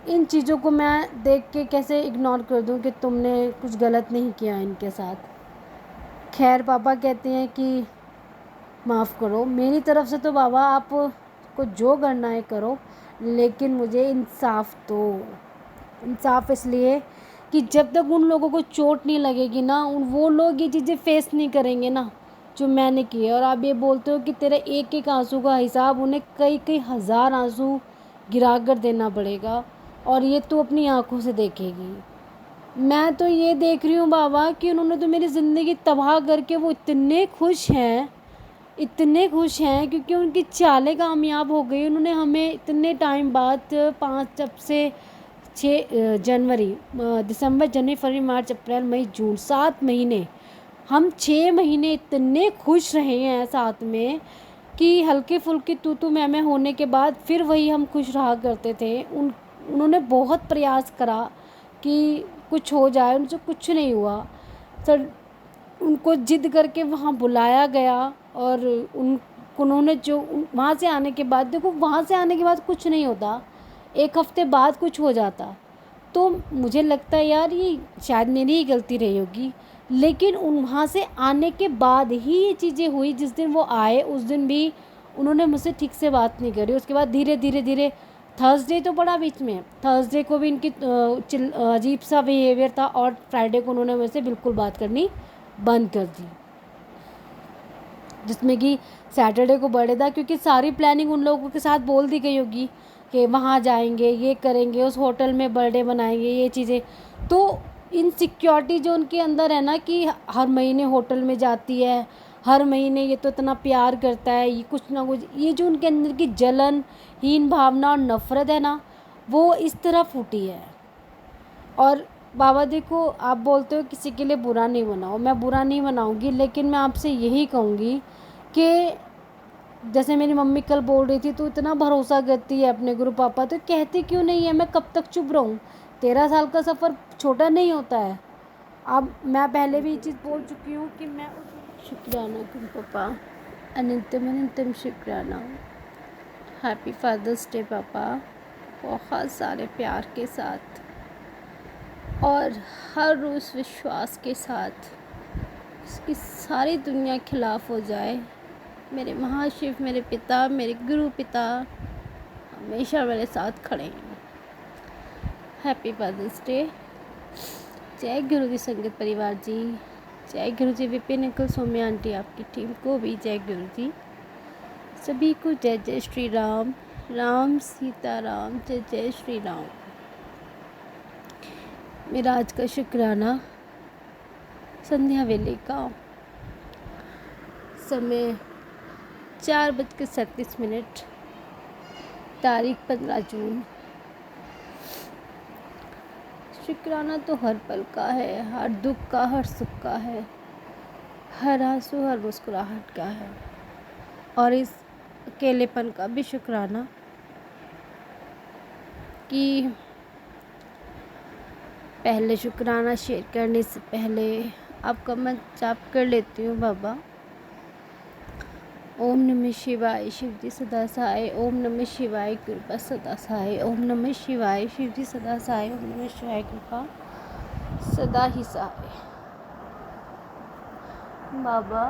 इन चीज़ों को मैं देख के कैसे इग्नोर कर दूं कि तुमने कुछ गलत नहीं किया इनके साथ। खैर पापा कहते हैं कि माफ़ करो, मेरी तरफ से तो बाबा आप को जो करना है करो, लेकिन मुझे इंसाफ दो। इंसाफ इसलिए कि जब तक उन लोगों को चोट नहीं लगेगी ना, वो लोग ये चीज़ें फेस नहीं करेंगे ना जो मैंने किए। और आप ये बोलते हो कि तेरे एक एक आंसू का हिसाब उन्हें कई कई हज़ार आंसू गिरा कर देना पड़ेगा, और ये तू अपनी आंखों से देखेगी। मैं तो ये देख रही हूँ बाबा कि उन्होंने तो मेरी ज़िंदगी तबाह करके वो इतने खुश हैं क्योंकि उनकी चालें कामयाब हो गई। उन्होंने हमें इतने टाइम बाद 5 अब से 6 जनवरी दिसंबर जनवरी फरवरी मार्च अप्रैल मई जून 7 महीने, हम 6 महीने इतने खुश रहे हैं साथ में कि हल्के फुल्के तू मैं होने के बाद फिर वही हम खुश रहा करते थे। उन्होंने बहुत प्रयास करा कि कुछ हो जाए, उनसे कुछ नहीं हुआ सर। उनको जिद करके वहाँ बुलाया गया और उन्होंने जो वहाँ से आने के बाद, देखो वहाँ से आने के बाद कुछ नहीं होता, 1 हफ्ते बाद कुछ हो जाता। तो मुझे लगता है यार ये शायद मेरी ही गलती रही होगी, लेकिन वहाँ से आने के बाद ही ये चीज़ें हुई। जिस दिन वो आए उस दिन भी उन्होंने मुझसे ठीक से बात नहीं करी। उसके बाद धीरे धीरे थर्सडे तो पड़ा बीच में, थर्सडे को भी इनकी अजीब सा बिहेवियर था, और फ्राइडे को उन्होंने मुझसे बिल्कुल बात करनी बंद कर दी। जिसमें कि सैटरडे को बर्थडे था, क्योंकि सारी प्लानिंग उन लोगों के साथ बोल दी गई होगी कि वहाँ जाएंगे, ये करेंगे, उस होटल में बर्थडे मनाएंगे, ये चीज़ें। तो इनसिक्योरिटी जो उनके अंदर है ना, कि हर महीने होटल में जाती है, हर महीने ये तो इतना प्यार करता है, ये कुछ ना कुछ, ये जो उनके अंदर की जलन, हीन भावना और नफ़रत है ना, वो इस तरह फूटी है। और बाबा देखो, आप बोलते हो किसी के लिए बुरा नहीं बनाओ, मैं बुरा नहीं बनाऊंगी, लेकिन मैं आपसे यही कहूँगी कि जैसे मेरी मम्मी कल बोल रही थी, तू इतना भरोसा करती है अपने गुरु पापा, तो कहती क्यों नहीं है? मैं कब तक चुप रहूँ? 13 साल का सफ़र छोटा नहीं होता है। अब मैं पहले भी ये चीज़ बोल चुकी हूँ कि मैं शुक्राना गुरु पापा, अनंतम अनंतम शुक्राना। हैप्पी फादर्स डे पापा, बहुत सारे प्यार के साथ और हर रोज़ विश्वास के साथ इसकी सारी दुनिया खिलाफ हो जाए। मेरे महाशिव, मेरे पिता, मेरे गुरु पिता हमेशा मेरे साथ खड़े हैं। Happy father's day. जय गुरु जी संगत परिवार जी, जय गुरु जी विपिन अंकल, सौम्या आंटी, आपकी टीम को भी जय गुरु जी। सभी को जय जय श्री राम, राम सीता राम, जय जय श्री राम। मेरा आज का शुक्राना संध्या वेले का समय 4:37, तारीख 15 जून। शुक्राना तो हर पल का है, हर दुख का, हर सुख का है, हर आंसू, हर मुस्कुराहट का है, और इस अकेलेपन का भी शुक्राना कि पहले शुक्राना शेयर करने से पहले आपका मैं जाप कर लेती हूँ बाबा। ओम नमः शिवाय, शिव जी सदा सहाय। ओम नमः शिवाय, कृपा सदा सहाय। ओम नमः शिवाय, शिव जी सदा सहाय। ओम नमः शिवाय, कृपा सदा ही सहाय। बाबा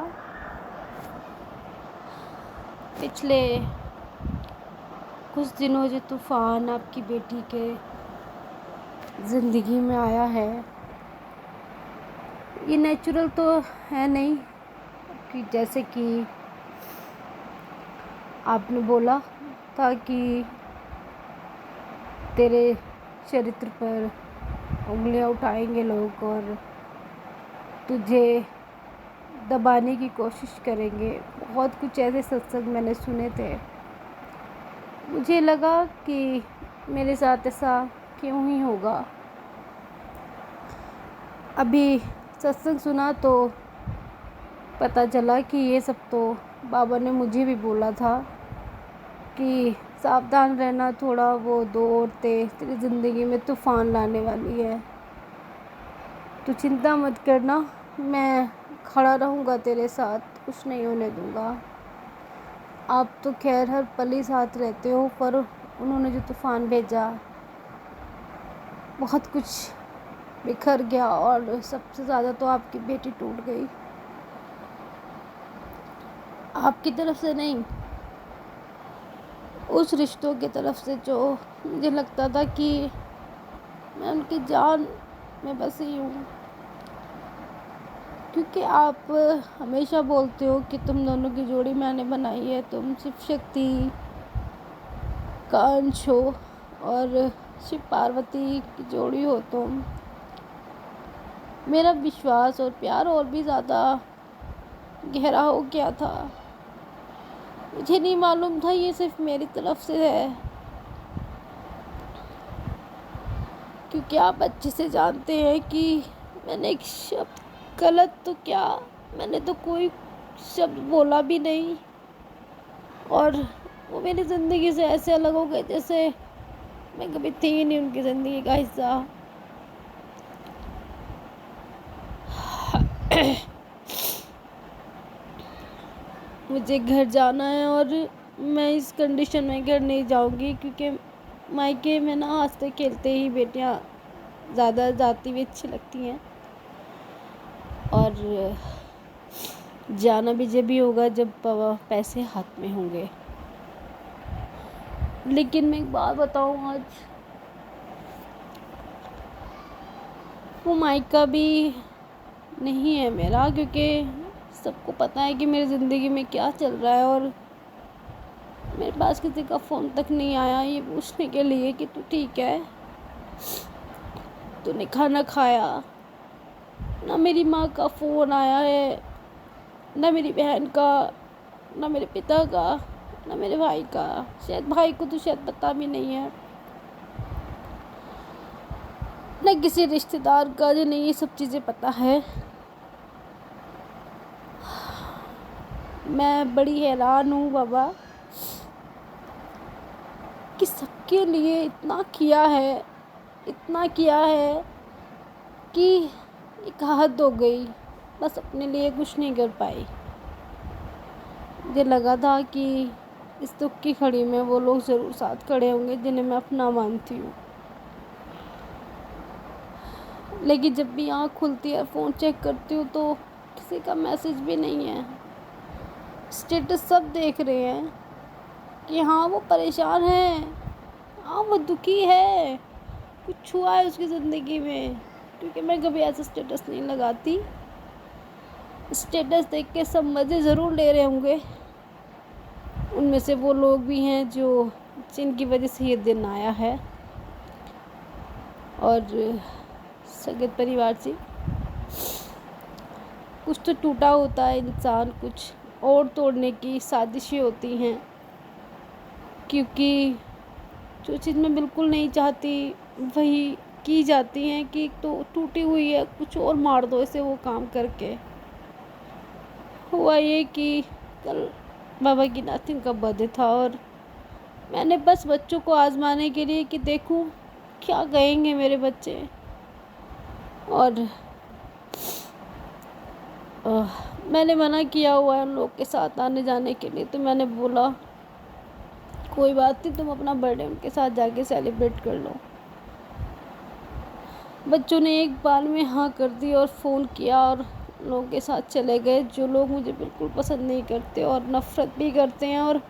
पिछले कुछ दिनों जो तूफान आपकी बेटी के ज़िंदगी में आया है, ये नेचुरल तो है नहीं, कि जैसे कि आपने बोला था कि तेरे चरित्र पर उंगलियां उठाएंगे लोग और तुझे दबाने की कोशिश करेंगे। बहुत कुछ ऐसे सत्संग मैंने सुने थे। मुझे लगा कि मेरे साथ ऐसा क्यों ही होगा। अभी सत्संग सुना तो पता चला कि ये सब तो बाबा ने मुझे भी बोला था कि सावधान रहना, थोड़ा वो 2 औरतें तेरी ज़िंदगी में तूफ़ान लाने वाली है, तो चिंता मत करना, मैं खड़ा रहूँगा तेरे साथ, कुछ नहीं होने दूँगा। आप तो खैर हर पल ही साथ रहते हो, पर उन्होंने जो तूफ़ान भेजा, बहुत कुछ बिखर गया और सबसे ज़्यादा तो आपकी बेटी टूट गई। आपकी तरफ से नहीं, उस रिश्तों की तरफ से जो मुझे लगता था कि मैं उनकी जान में बसी हूँ। क्योंकि आप हमेशा बोलते हो कि तुम दोनों की जोड़ी मैंने बनाई है, तुम शिव शक्ति का अंश हो और शिव पार्वती की जोड़ी हो तुम। मेरा विश्वास और प्यार और भी ज़्यादा गहरा हो गया था। मुझे नहीं मालूम था ये सिर्फ मेरी तरफ से है, क्योंकि आप अच्छे से जानते हैं कि मैंने एक शब्द गलत तो क्या, मैंने तो कोई शब्द बोला भी नहीं, और वो मेरी ज़िंदगी से ऐसे अलग हो गए जैसे मैं कभी थी ही नहीं उनकी ज़िंदगी का हिस्सा। मुझे घर जाना है और मैं इस कंडीशन में घर नहीं जाऊंगी, क्योंकि मायके में ना हंसते खेलते ही बेटियां ज़्यादा जाती हुई अच्छी लगती हैं, और जाना भी जब भी होगा जब पैसे हाथ में होंगे। लेकिन मैं एक बात बताऊँ, आज वो मायका भी नहीं है मेरा, क्योंकि सबको पता है कि मेरी ज़िंदगी में क्या चल रहा है, और मेरे पास किसी का फ़ोन तक नहीं आया ये पूछने के लिए कि तू ठीक है, तूने खाना खाया। ना मेरी माँ का फ़ोन आया है, ना मेरी बहन का, ना मेरे पिता का, ना मेरे भाई का। शायद भाई को तो शायद पता भी नहीं है, ना किसी रिश्तेदार का जिन्हें ये सब चीज़ें पता है। मैं बड़ी हैरान हूँ बाबा कि सबके लिए इतना किया है, इतना किया है कि एक हद हो गई, बस अपने लिए कुछ नहीं कर पाई। मुझे लगा था कि इस दुख की घड़ी में वो लोग ज़रूर साथ खड़े होंगे जिन्हें मैं अपना मानती हूँ, लेकिन जब भी आँख खुलती है, फ़ोन चेक करती हूँ तो किसी का मैसेज भी नहीं है। स्टेटस सब देख रहे हैं कि हाँ वो परेशान है, हाँ वो दुखी है, कुछ हुआ है उसकी ज़िंदगी में, क्योंकि मैं कभी ऐसा स्टेटस नहीं लगाती। स्टेटस देख के सब मज़े ज़रूर ले रहे होंगे, उनमें से वो लोग भी हैं जिनकी वजह से ये दिन आया है। और संगत परिवार से कुछ तो टूटा होता है इंसान, कुछ और तोड़ने की साजिशें होती हैं, क्योंकि जो चीज़ मैं बिल्कुल नहीं चाहती वही की जाती हैं कि तो टूटी हुई है, कुछ और मार दो इसे वो काम करके। हुआ ये कि कल बाबा की नातिन का बर्थडे था और मैंने बस बच्चों को आजमाने के लिए कि देखूं क्या कहेंगे मेरे बच्चे, और मैंने मना किया हुआ है उन लोग के साथ आने जाने के लिए। तो मैंने बोला कोई बात नहीं, तुम अपना बर्थडे उनके साथ जाके सेलिब्रेट कर लो। बच्चों ने एक बार में हाँ कर दी और फ़ोन किया और लोगों के साथ चले गए, जो लोग मुझे बिल्कुल पसंद नहीं करते और नफ़रत भी करते हैं, और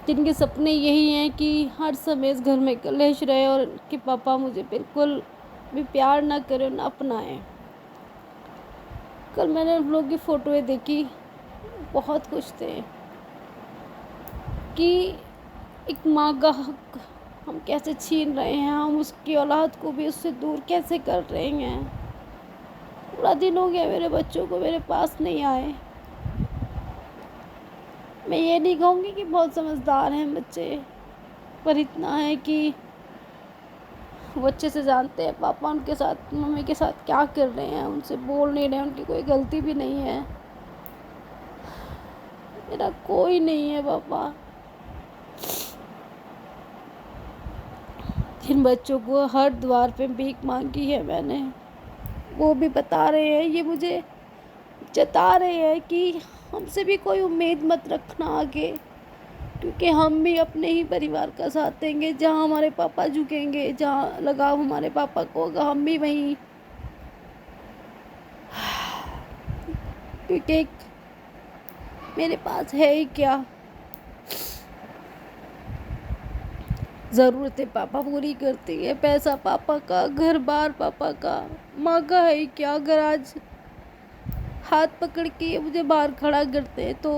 जिनके सपने यही हैं कि हर समय इस घर में कलेश रहे और कि पापा मुझे बिल्कुल भी प्यार ना करें, ना अपनाएं। कल मैंने उन लोगों की फ़ोटोएं देखी, बहुत खुश थे कि एक माँ का हक हम कैसे छीन रहे हैं, हम उसकी औलाद को भी उससे दूर कैसे कर रहे हैं। पूरा दिन हो गया मेरे बच्चों को मेरे पास नहीं आए। मैं ये नहीं कहूँगी कि बहुत समझदार हैं बच्चे, पर इतना है कि वो अच्छे से जानते हैं पापा उनके साथ, मम्मी के साथ क्या कर रहे हैं, उनसे बोल नहीं रहे, उनकी कोई गलती भी नहीं है। मेरा कोई नहीं है पापा। जिन बच्चों को हर द्वार पे भीख मांगी है मैंने, वो भी बता रहे हैं, ये मुझे जता रहे हैं कि हमसे भी कोई उम्मीद मत रखना आगे, क्योंकि हम भी अपने ही परिवार का साथ देंगे। जहाँ हमारे पापा झुकेंगे, जहाँ लगाव हमारे पापा को होगा, हम भी वहीं। क्योंकि मेरे पास है ही क्या, ज़रूरतें पापा पूरी करती है, पैसा पापा का, घर बार पापा का, माँ का है क्या। अगर आज हाथ पकड़ के मुझे बाहर खड़ा करते हैं तो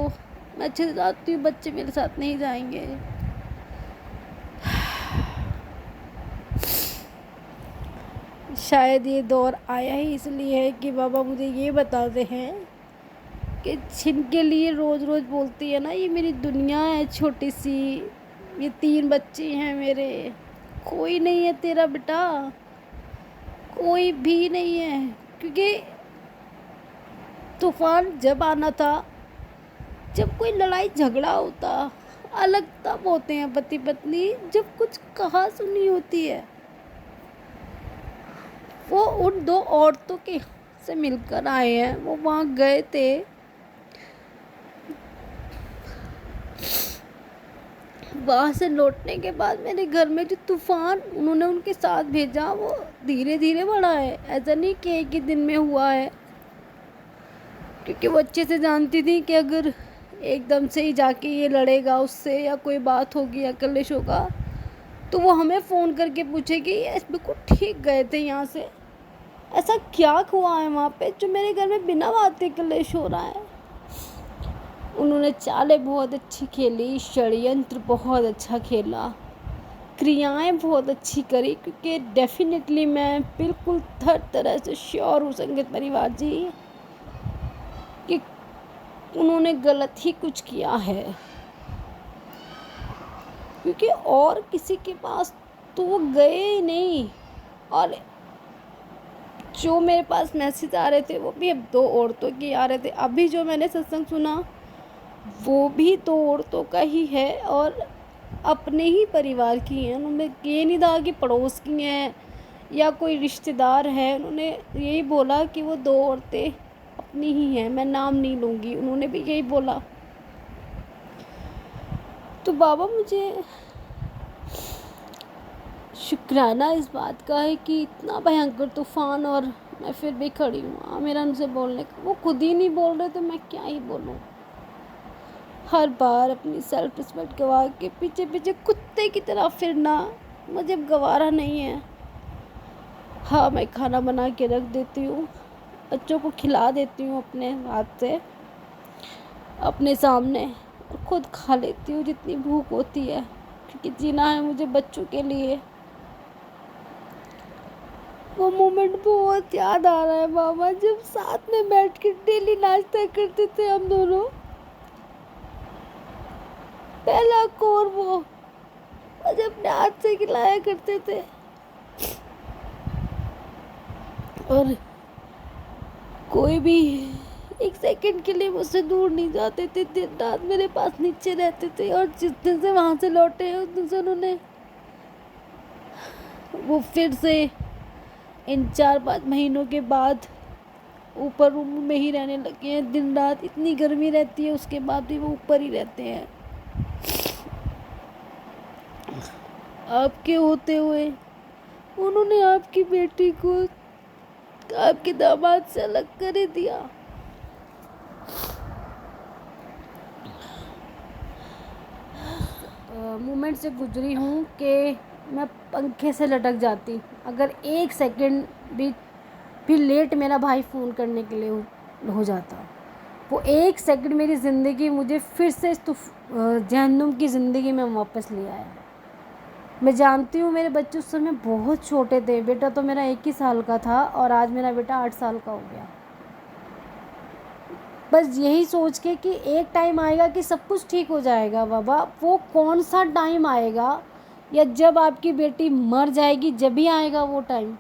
मैं अच्छे से जाती हूँ, बच्चे मेरे साथ नहीं जाएंगे। शायद ये दौर आया ही इसलिए है कि बाबा मुझे ये बताते हैं कि जिनके लिए रोज़ रोज़ बोलती है ना ये मेरी दुनिया है छोटी सी, ये 3 बच्चे हैं मेरे, कोई नहीं है तेरा बेटा, कोई भी नहीं है। क्योंकि तूफान जब आना था, जब कोई लड़ाई झगड़ा होता, अलग तब होते हैं पति पत्नी, जब कुछ कहा सुनी होती है। वो उन 2 औरतों के से मिलकर आए हैं, वो वहाँ गए थे, वहाँ से लौटने के बाद मेरे घर में जो तूफान उन्होंने उनके साथ भेजा वो धीरे धीरे बढ़ा है, ऐसा नहीं कि एक ही दिन में हुआ है। क्योंकि वो अच्छे से जानती थी कि अगर एकदम से ही जाके ये लड़ेगा उससे या कोई बात होगी या कलेश होगा तो वो हमें फ़ोन करके पूछेगी ये बिल्कुल ठीक गए थे यहाँ से, ऐसा क्या हुआ है वहाँ पे जो मेरे घर में बिना बात के कलेश हो रहा है। उन्होंने चालें बहुत अच्छी खेली, षड्यंत्र बहुत अच्छा खेला, क्रियाएं बहुत अच्छी करी, क्योंकि डेफिनेटली मैं बिल्कुल हर तरह से श्योर हूँ संगीत परिवार जी कि उन्होंने गलत ही कुछ किया है, क्योंकि और किसी के पास तो वो गए ही नहीं। और जो मेरे पास मैसेज आ रहे थे वो भी अब 2 औरतों के आ रहे थे। अभी जो मैंने सत्संग सुना वो भी 2 औरतों का ही है और अपने ही परिवार की हैं। उन्होंने ये नहीं कहा कि पड़ोस की हैं या कोई रिश्तेदार है, उन्होंने यही बोला कि वो 2 औरतें अपनी ही हैं, मैं नाम नहीं लूँगी, उन्होंने भी यही बोला। तो बाबा मुझे शुक्राना इस बात का है कि इतना भयंकर तूफान और मैं फिर भी खड़ी हूँ। मेरा उनसे बोलने का, वो खुद ही नहीं बोल रहे तो मैं क्या ही बोलूँ। हर बार अपनी सेल्फ रिस्पेक्ट गवा के पीछे पीछे कुत्ते की तरह फिरना मुझे गवारा नहीं है। हाँ, मैं खाना बना के रख देती हूँ, बच्चों को खिला देती हूँ अपने हाथ से अपने सामने, और खुद खा लेती हूँ जितनी भूख होती है, क्योंकि जीना है मुझे बच्चों के लिए। वो मोमेंट बहुत याद आ रहा है बाबा, जब साथ में बैठ के डेली नाश्ता करते थे हम दोनों, पहला कोर वो मुझे अपने हाथ से खिलाया करते थे। और कोई भी एक सेकंड के लिए मुझसे दूर नहीं जाते थे, दिन रात मेरे पास नीचे रहते थे। और जिस दिन से वहाँ से लौटे हैं उस दिन से उन्होंने वो फिर से इन 4-5 महीनों के बाद ऊपर रूम में ही रहने लगे हैं। दिन रात इतनी गर्मी रहती है उसके बाद भी वो ऊपर ही रहते हैं। आपके होते हुए उन्होंने आपकी बेटी को आपके दामाद से अलग कर ही दिया। मोमेंट से गुजरी हूँ कि मैं पंखे से लटक जाती अगर 1 सेकंड भी लेट मेरा भाई फ़ोन करने के लिए हो जाता। वो 1 सेकंड मेरी ज़िंदगी मुझे फिर से इस जहन्नुम की ज़िंदगी में वापस ले आया। मैं जानती हूँ मेरे बच्चे उस समय बहुत छोटे थे, बेटा तो मेरा 1 ही साल का था और आज मेरा बेटा 8 साल का हो गया। बस यही सोच के कि एक टाइम आएगा कि सब कुछ ठीक हो जाएगा बाबा। वो कौन सा टाइम आएगा, या जब आपकी बेटी मर जाएगी जब ही आएगा वो टाइम।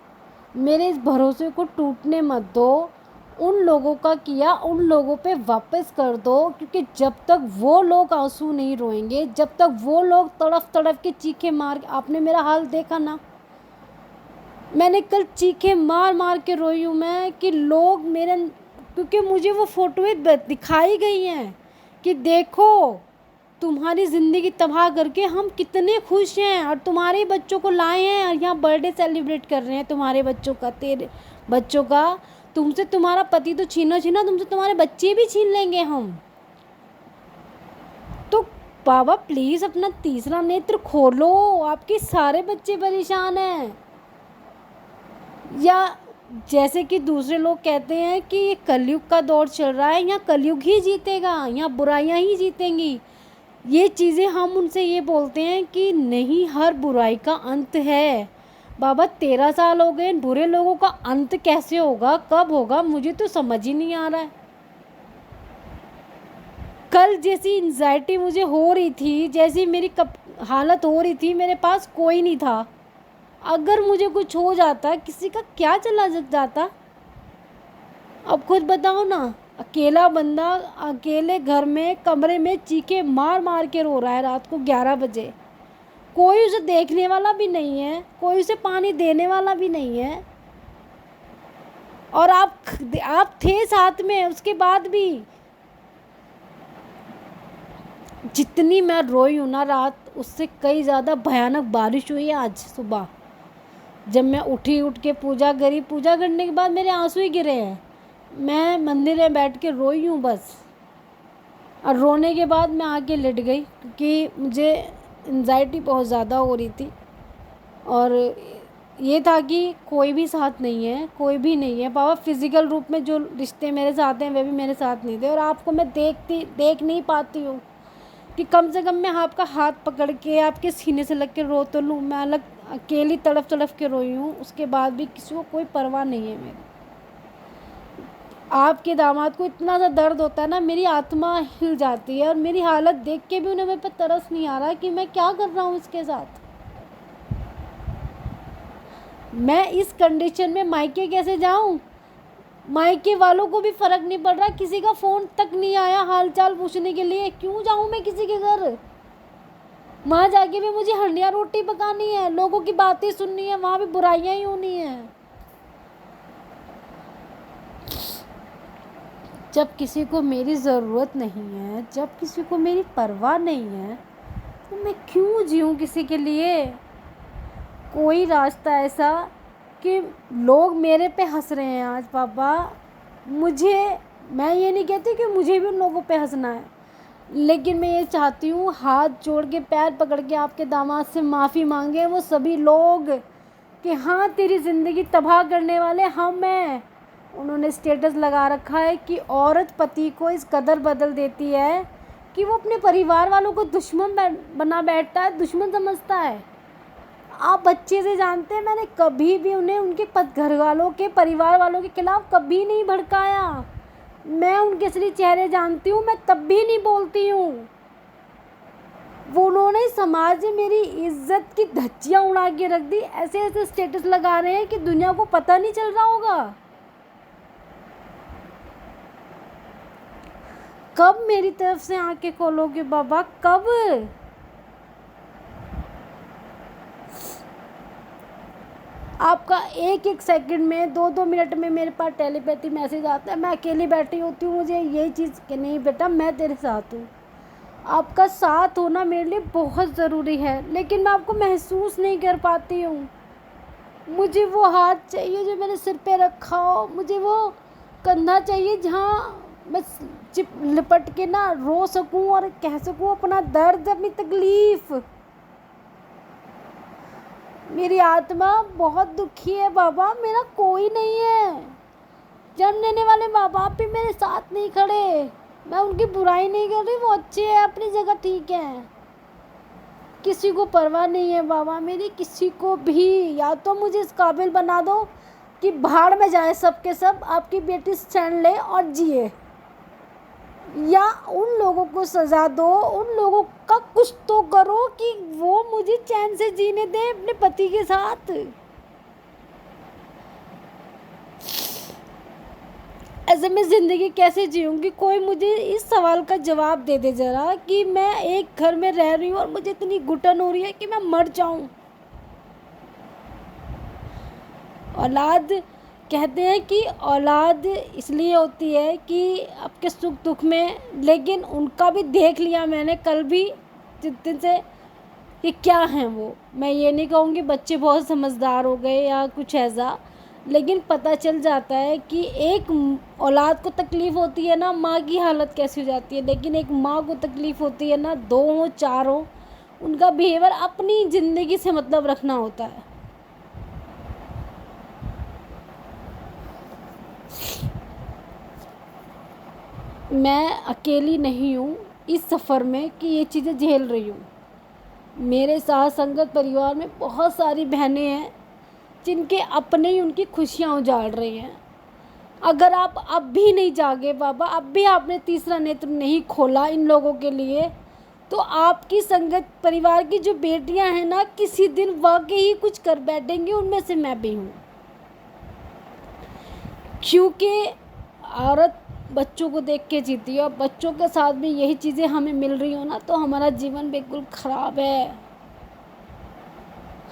मेरे इस भरोसे को टूटने मत दो। उन लोगों का किया उन लोगों पे वापस कर दो, क्योंकि जब तक वो लोग आंसू नहीं रोएंगे, जब तक वो लोग तड़फ तड़फ के चीखे मार, आपने मेरा हाल देखा ना, मैंने कल चीखे मार मार के रोई हूँ मैं कि लोग मेरे, क्योंकि मुझे वो फ़ोटोएं दिखाई गई हैं कि देखो तुम्हारी ज़िंदगी तबाह करके हम कितने खुश हैं, और तुम्हारे बच्चों को लाए हैं और यहाँ बर्थडे सेलिब्रेट कर रहे हैं तुम्हारे बच्चों का, तेरे बच्चों का। तुमसे तुम्हारा पति तो छीना तुमसे तुम्हारे बच्चे भी छीन लेंगे हम। तो बाबा प्लीज़ अपना तीसरा नेत्र खोलो, आपके सारे बच्चे परेशान हैं। या जैसे कि दूसरे लोग कहते हैं कि ये कलयुग का दौर चल रहा है, यहाँ कलयुग ही जीतेगा, यहाँ बुराइयाँ ही जीतेंगी। ये चीज़ें हम उनसे ये बोलते हैं कि नहीं, हर बुराई का अंत है। बाबा 13 साल हो गए, बुरे लोगों का अंत कैसे होगा, कब होगा, मुझे तो समझ ही नहीं आ रहा है। कल जैसी एंजाइटी मुझे हो रही थी, जैसी मेरी हालत हो रही थी, मेरे पास कोई नहीं था। अगर मुझे कुछ हो जाता, किसी का क्या चला जाता, अब खुद बताओ ना। अकेला बंदा अकेले घर में कमरे में चीखे मार मार के रो रहा है रात को 11 बजे। कोई उसे देखने वाला भी नहीं है, कोई उसे पानी देने वाला भी नहीं है, और आप थे साथ में। उसके बाद भी जितनी मैं रोई हूँ ना रात, उससे कई ज़्यादा भयानक बारिश हुई है आज सुबह। जब मैं उठ के पूजा करी, पूजा करने के बाद मेरे आंसू ही गिरे हैं। मैं मंदिर में बैठ के रोई हूँ बस, और रोने के बाद मैं आके लेट गई, क्योंकि मुझे एंजाइटी बहुत ज़्यादा हो रही थी। और ये था कि कोई भी साथ नहीं है, कोई भी नहीं है बाबा। फिज़िकल रूप में जो रिश्ते मेरे साथ हैं वे भी मेरे साथ नहीं थे, और आपको मैं देख नहीं पाती हूँ कि कम से कम मैं आपका हाथ पकड़ के आपके सीने से लग के रो तो लूँ। मैं अलग अकेली तड़फ तड़फ के रोई हूँ, उसके बाद भी किसी को कोई परवाह नहीं है मेरी। आपके दामाद को इतना सा दर्द होता है ना, मेरी आत्मा हिल जाती है, और मेरी हालत देख के भी उन्हें मेरे पे तरस नहीं आ रहा कि मैं क्या कर रहा हूँ इसके साथ। मैं इस कंडीशन में मायके कैसे जाऊं? मायके वालों को भी फर्क नहीं पड़ रहा, किसी का फ़ोन तक नहीं आया हालचाल पूछने के लिए। क्यों जाऊं मैं किसी के घर? वहाँ जाके भी मुझे हंडिया रोटी पकानी है, लोगों की बातें सुननी है, वहाँ भी बुराइयां ही होनी है। जब किसी को मेरी ज़रूरत नहीं है, जब किसी को मेरी परवाह नहीं है, तो मैं क्यों जीऊँ किसी के लिए? कोई रास्ता ऐसा कि लोग मेरे पे हंस रहे हैं आज बाबा। मैं ये नहीं कहती कि मुझे भी उन लोगों पे हंसना है, लेकिन मैं ये चाहती हूँ हाथ जोड़ के पैर पकड़ के आपके दामाद से माफ़ी मांगे वो सभी लोग कि हाँ, तेरी ज़िंदगी तबाह करने वाले हम हैं। उन्होंने स्टेटस लगा रखा है कि औरत पति को इस कदर बदल देती है कि वो अपने परिवार वालों को दुश्मन बना बैठता है, दुश्मन समझता है। आप अच्छे से जानते हैं, मैंने कभी भी उन्हें उनके घर वालों के परिवार वालों के खिलाफ कभी नहीं भड़काया। मैं उनके असली चेहरे जानती हूँ, मैं तब भी नहीं बोलती हूँ। वो उन्होंने समाज में मेरी इज्जत की धज्जियाँ उड़ा के रख दी। ऐसे ऐसे स्टेटस लगा रहे हैं कि दुनिया को पता नहीं चल रहा होगा। कब मेरी तरफ से आंखें खोलोगे बाबा, कब? आपका एक एक सेकंड में, 2-2 मिनट में मेरे पास टेलीपैथी मैसेज आता है। मैं अकेली बैठी होती हूँ, मुझे यही चीज़ कि नहीं बेटा मैं तेरे साथ हूँ। आपका साथ होना मेरे लिए बहुत ज़रूरी है, लेकिन मैं आपको महसूस नहीं कर पाती हूँ। मुझे वो हाथ चाहिए जो मैंने सिर पे रखा हो, मुझे वो कंधा चाहिए जहाँ मैं लिपट के ना रो सकूँ और कह सकूँ अपना दर्द, अपनी तकलीफ़। मेरी आत्मा बहुत दुखी है बाबा, मेरा कोई नहीं है। जन्म लेने वाले माँ बाप भी मेरे साथ नहीं खड़े। मैं उनकी बुराई नहीं कर रही, वो अच्छे हैं, अपनी जगह ठीक है। किसी को परवाह नहीं है बाबा मेरी, किसी को भी। या तो मुझे इस काबिल बना दो कि भाड़ में जाए सब के सब, आपकी बेटी स्टैंड ले और जिए, या उन लोगों को सज़ा दो, उन लोगों का कुछ तो करो कि वो मुझे चैन से जीने दें अपने पति के साथ। ऐसे मैं ज़िंदगी कैसे जीऊँगी? कोई मुझे इस सवाल का जवाब दे दे ज़रा कि मैं एक घर में रह रही हूँ और मुझे इतनी घुटन हो रही है कि मैं मर जाऊँ। औलाद कहते हैं कि औलाद इसलिए होती है कि आपके सुख दुख में, लेकिन उनका भी देख लिया मैंने कल भी जिस दिन से कि क्या हैं वो। मैं ये नहीं कहूँगी बच्चे बहुत समझदार हो गए या कुछ ऐसा, लेकिन पता चल जाता है कि एक औलाद को तकलीफ़ होती है ना, माँ की हालत कैसी हो जाती है। लेकिन एक माँ को तकलीफ़ होती है ना, 2 हो 4 हो, उनका बिहेवियर अपनी ज़िंदगी से मतलब रखना होता है। मैं अकेली नहीं हूँ इस सफ़र में कि ये चीज़ें झेल रही हूँ। मेरे साथ संगत परिवार में बहुत सारी बहनें हैं जिनके अपने ही उनकी खुशियाँ उजाड़ रही हैं। अगर आप अब भी नहीं जागे बाबा, अब भी आपने तीसरा नेत्र नहीं खोला इन लोगों के लिए, तो आपकी संगत परिवार की जो बेटियां हैं ना, किसी दिन वाकई ही कुछ कर बैठेंगी। उनमें से मैं भी हूँ, क्योंकि औरत बच्चों को देख के जीती है, और बच्चों के साथ भी यही चीज़ें हमें मिल रही हो ना, तो हमारा जीवन बिल्कुल ख़राब है।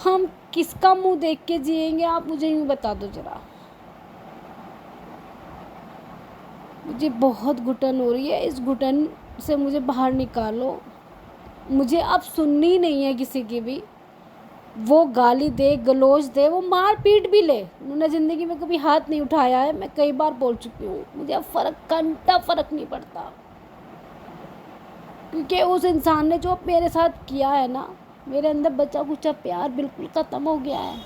हम किसका मुंह देख के जिएंगे? आप मुझे यूँ बता दो ज़रा। मुझे बहुत घुटन हो रही है, इस घुटन से मुझे बाहर निकालो। मुझे अब सुननी नहीं है किसी की भी। वो गाली दे, गलौज दे, वो मार पीट भी ले, उन्होंने ज़िंदगी में कभी हाथ नहीं उठाया है। मैं कई बार बोल चुकी हूँ, मुझे अब घंटा फ़र्क नहीं पड़ता, क्योंकि उस इंसान ने जो मेरे साथ किया है ना, मेरे अंदर बचा कुचा प्यार बिल्कुल ख़त्म हो गया है।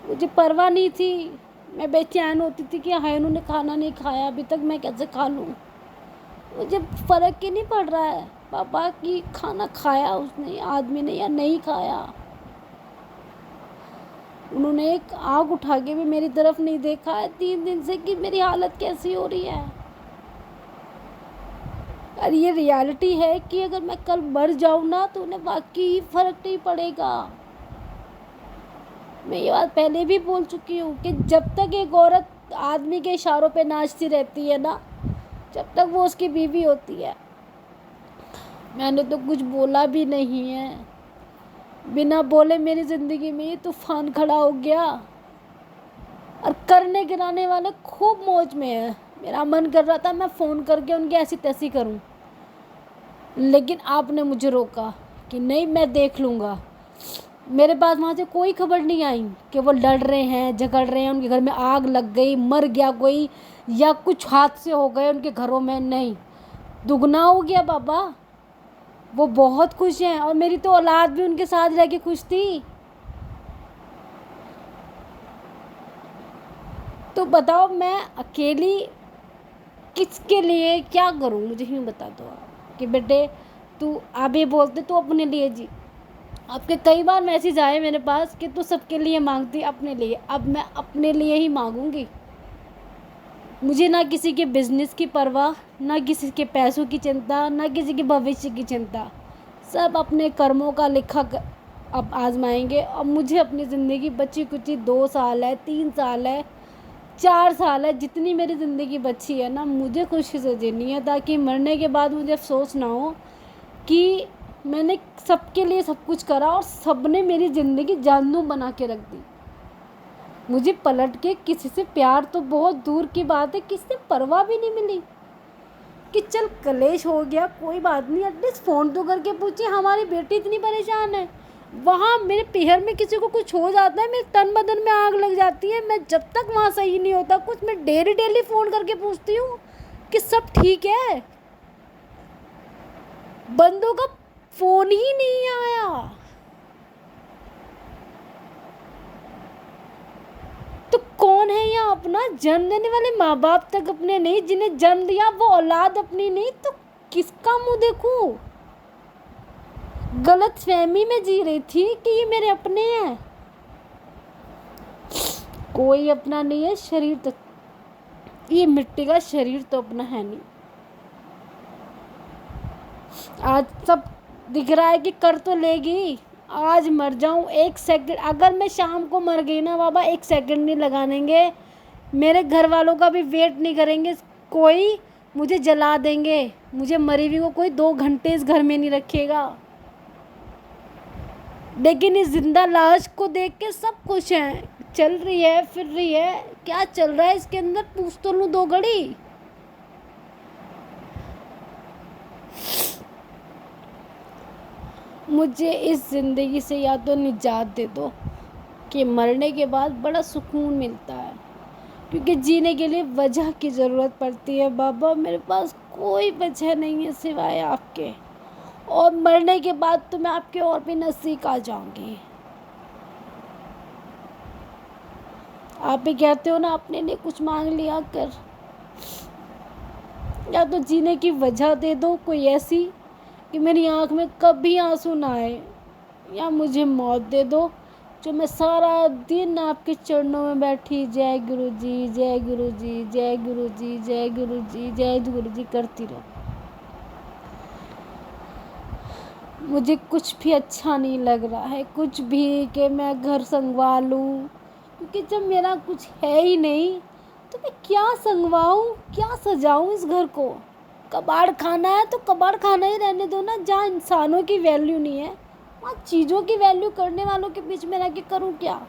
मुझे परवाह नहीं थी। मैं बेचैन होती थी कि हाय उन्होंने खाना नहीं खाया अभी तक, मैं कैसे खा लूँ। मुझे फ़र्क ही नहीं पड़ रहा है पापा कि खाना खाया उसने आदमी ने या नहीं खाया। उन्होंने एक आँख उठा के भी मेरी तरफ नहीं देखा है 3 दिन से कि मेरी हालत कैसी हो रही है। और ये रियलिटी है कि अगर मैं कल मर जाऊँ ना तो उन्हें वाकई फ़र्क नहीं पड़ेगा। मैं ये बात पहले भी बोल चुकी हूँ कि जब तक एक औरत आदमी के इशारों पे नाचती रहती है ना, जब तक वो उसकी बीवी होती है। मैंने तो कुछ बोला भी नहीं है। बिना बोले मेरी ज़िंदगी में ये तूफान खड़ा हो गया और करने गिराने वाले खूब मौज में है। मेरा मन कर रहा था मैं फ़ोन करके उनकी ऐसी तैसी करूं, लेकिन आपने मुझे रोका कि नहीं मैं देख लूँगा। मेरे पास वहाँ से कोई खबर नहीं आई कि वो लड़ रहे हैं, झगड़ रहे हैं, उनके घर में आग लग गई, मर गया कोई या कुछ हादसे हो गए उनके घरों में। नहीं, दुगना हो गया बाबा। वो बहुत खुश हैं और मेरी तो औलाद भी उनके साथ रह के खुश थी। तो बताओ मैं अकेली किसके लिए क्या करूं, मुझे ही बता दो आप कि बेटे तू अभी बोलते तो अपने लिए जी। आपके कई बार मैसेज आए मेरे पास कि तू सबके लिए मांगती अपने लिए। अब मैं अपने लिए ही मांगूंगी। मुझे ना किसी के बिजनेस की परवाह, ना किसी के पैसों की चिंता, ना किसी के भविष्य की चिंता। सब अपने कर्मों का लेखा अब आजमाएंगे। और मुझे अपनी ज़िंदगी बची कुची 2 साल है, 3 साल है, 4 साल है, जितनी मेरी ज़िंदगी बची है ना, मुझे खुशी से जीनी है ताकि मरने के बाद मुझे अफसोस ना हो कि मैंने सबके लिए सब कुछ करा और सबने मेरी ज़िंदगी जानदूम बना के रख दी। मुझे पलट के किसी से प्यार तो बहुत दूर की बात है, किसी से परवाह भी नहीं मिली कि चल कलेश हो गया कोई बात नहीं, एटलीस्ट फ़ोन तो करके पूछे हमारी बेटी इतनी परेशान है। वहाँ मेरे पैर में किसी को कुछ हो जाता है, मेरे तन बदन में आग लग जाती है। मैं जब तक वहाँ सही नहीं होता कुछ, मैं डेली फ़ोन करके पूछती हूँ कि सब ठीक है। बंदों का फ़ोन ही नहीं आया। तो कौन है यहाँ अपना? जन्म देने वाले माँ बाप तक अपने नहीं, जिन्हें जन्म दिया वो औलाद अपनी नहीं, तो किसका मुंह देखूं? गलत फहमी में जी रही थी कि ये मेरे अपने हैं। कोई अपना नहीं है, शरीर तो ये मिट्टी का शरीर तो अपना है नहीं। आज सब दिख रहा है कि कर तो लेगी। आज मर जाऊं 1 सेकंड, अगर मैं शाम को मर गई ना बाबा 1 सेकंड नहीं लगानेंगे, मेरे घर वालों का भी वेट नहीं करेंगे कोई, मुझे जला देंगे। मुझे मरी हुई को कोई 2 घंटे इस घर में नहीं रखेगा। लेकिन इस जिंदा लाश को देख के सब खुश हैं। चल रही है, फिर रही है, क्या चल रहा है इसके अंदर पूछ तो लूं 2 घड़ी। मुझे इस ज़िंदगी से या तो निजात दे दो कि मरने के बाद बड़ा सुकून मिलता है, क्योंकि जीने के लिए वजह की ज़रूरत पड़ती है। बाबा मेरे पास कोई वजह नहीं है सिवाय आपके, और मरने के बाद तो मैं आपके और भी नज़दीक आ जाऊंगी। आप भी कहते हो ना अपने लिए कुछ मांग लिया कर, या तो जीने की वजह दे दो कोई ऐसी कि मेरी आँख में कभी आंसू ना आए, या मुझे मौत दे दो जो मैं सारा दिन आपके चरणों में बैठी जय गुरु जी, जय गुरु जी, जय गुरु जी, जय गुरु जी, जय गुरु जी करती रहूं। मुझे कुछ भी अच्छा नहीं लग रहा है, कुछ भी कि मैं घर संगवालूं, क्योंकि जब मेरा कुछ है ही नहीं तो मैं क्या संगवाऊं, क्या सजाऊं इस घर को। कबाड़ खाना है तो कबाड़ खाना ही रहने दो ना। जहाँ इंसानों की वैल्यू नहीं है वहाँ चीज़ों की वैल्यू करने वालों के बीच में रह के करूँ क्या।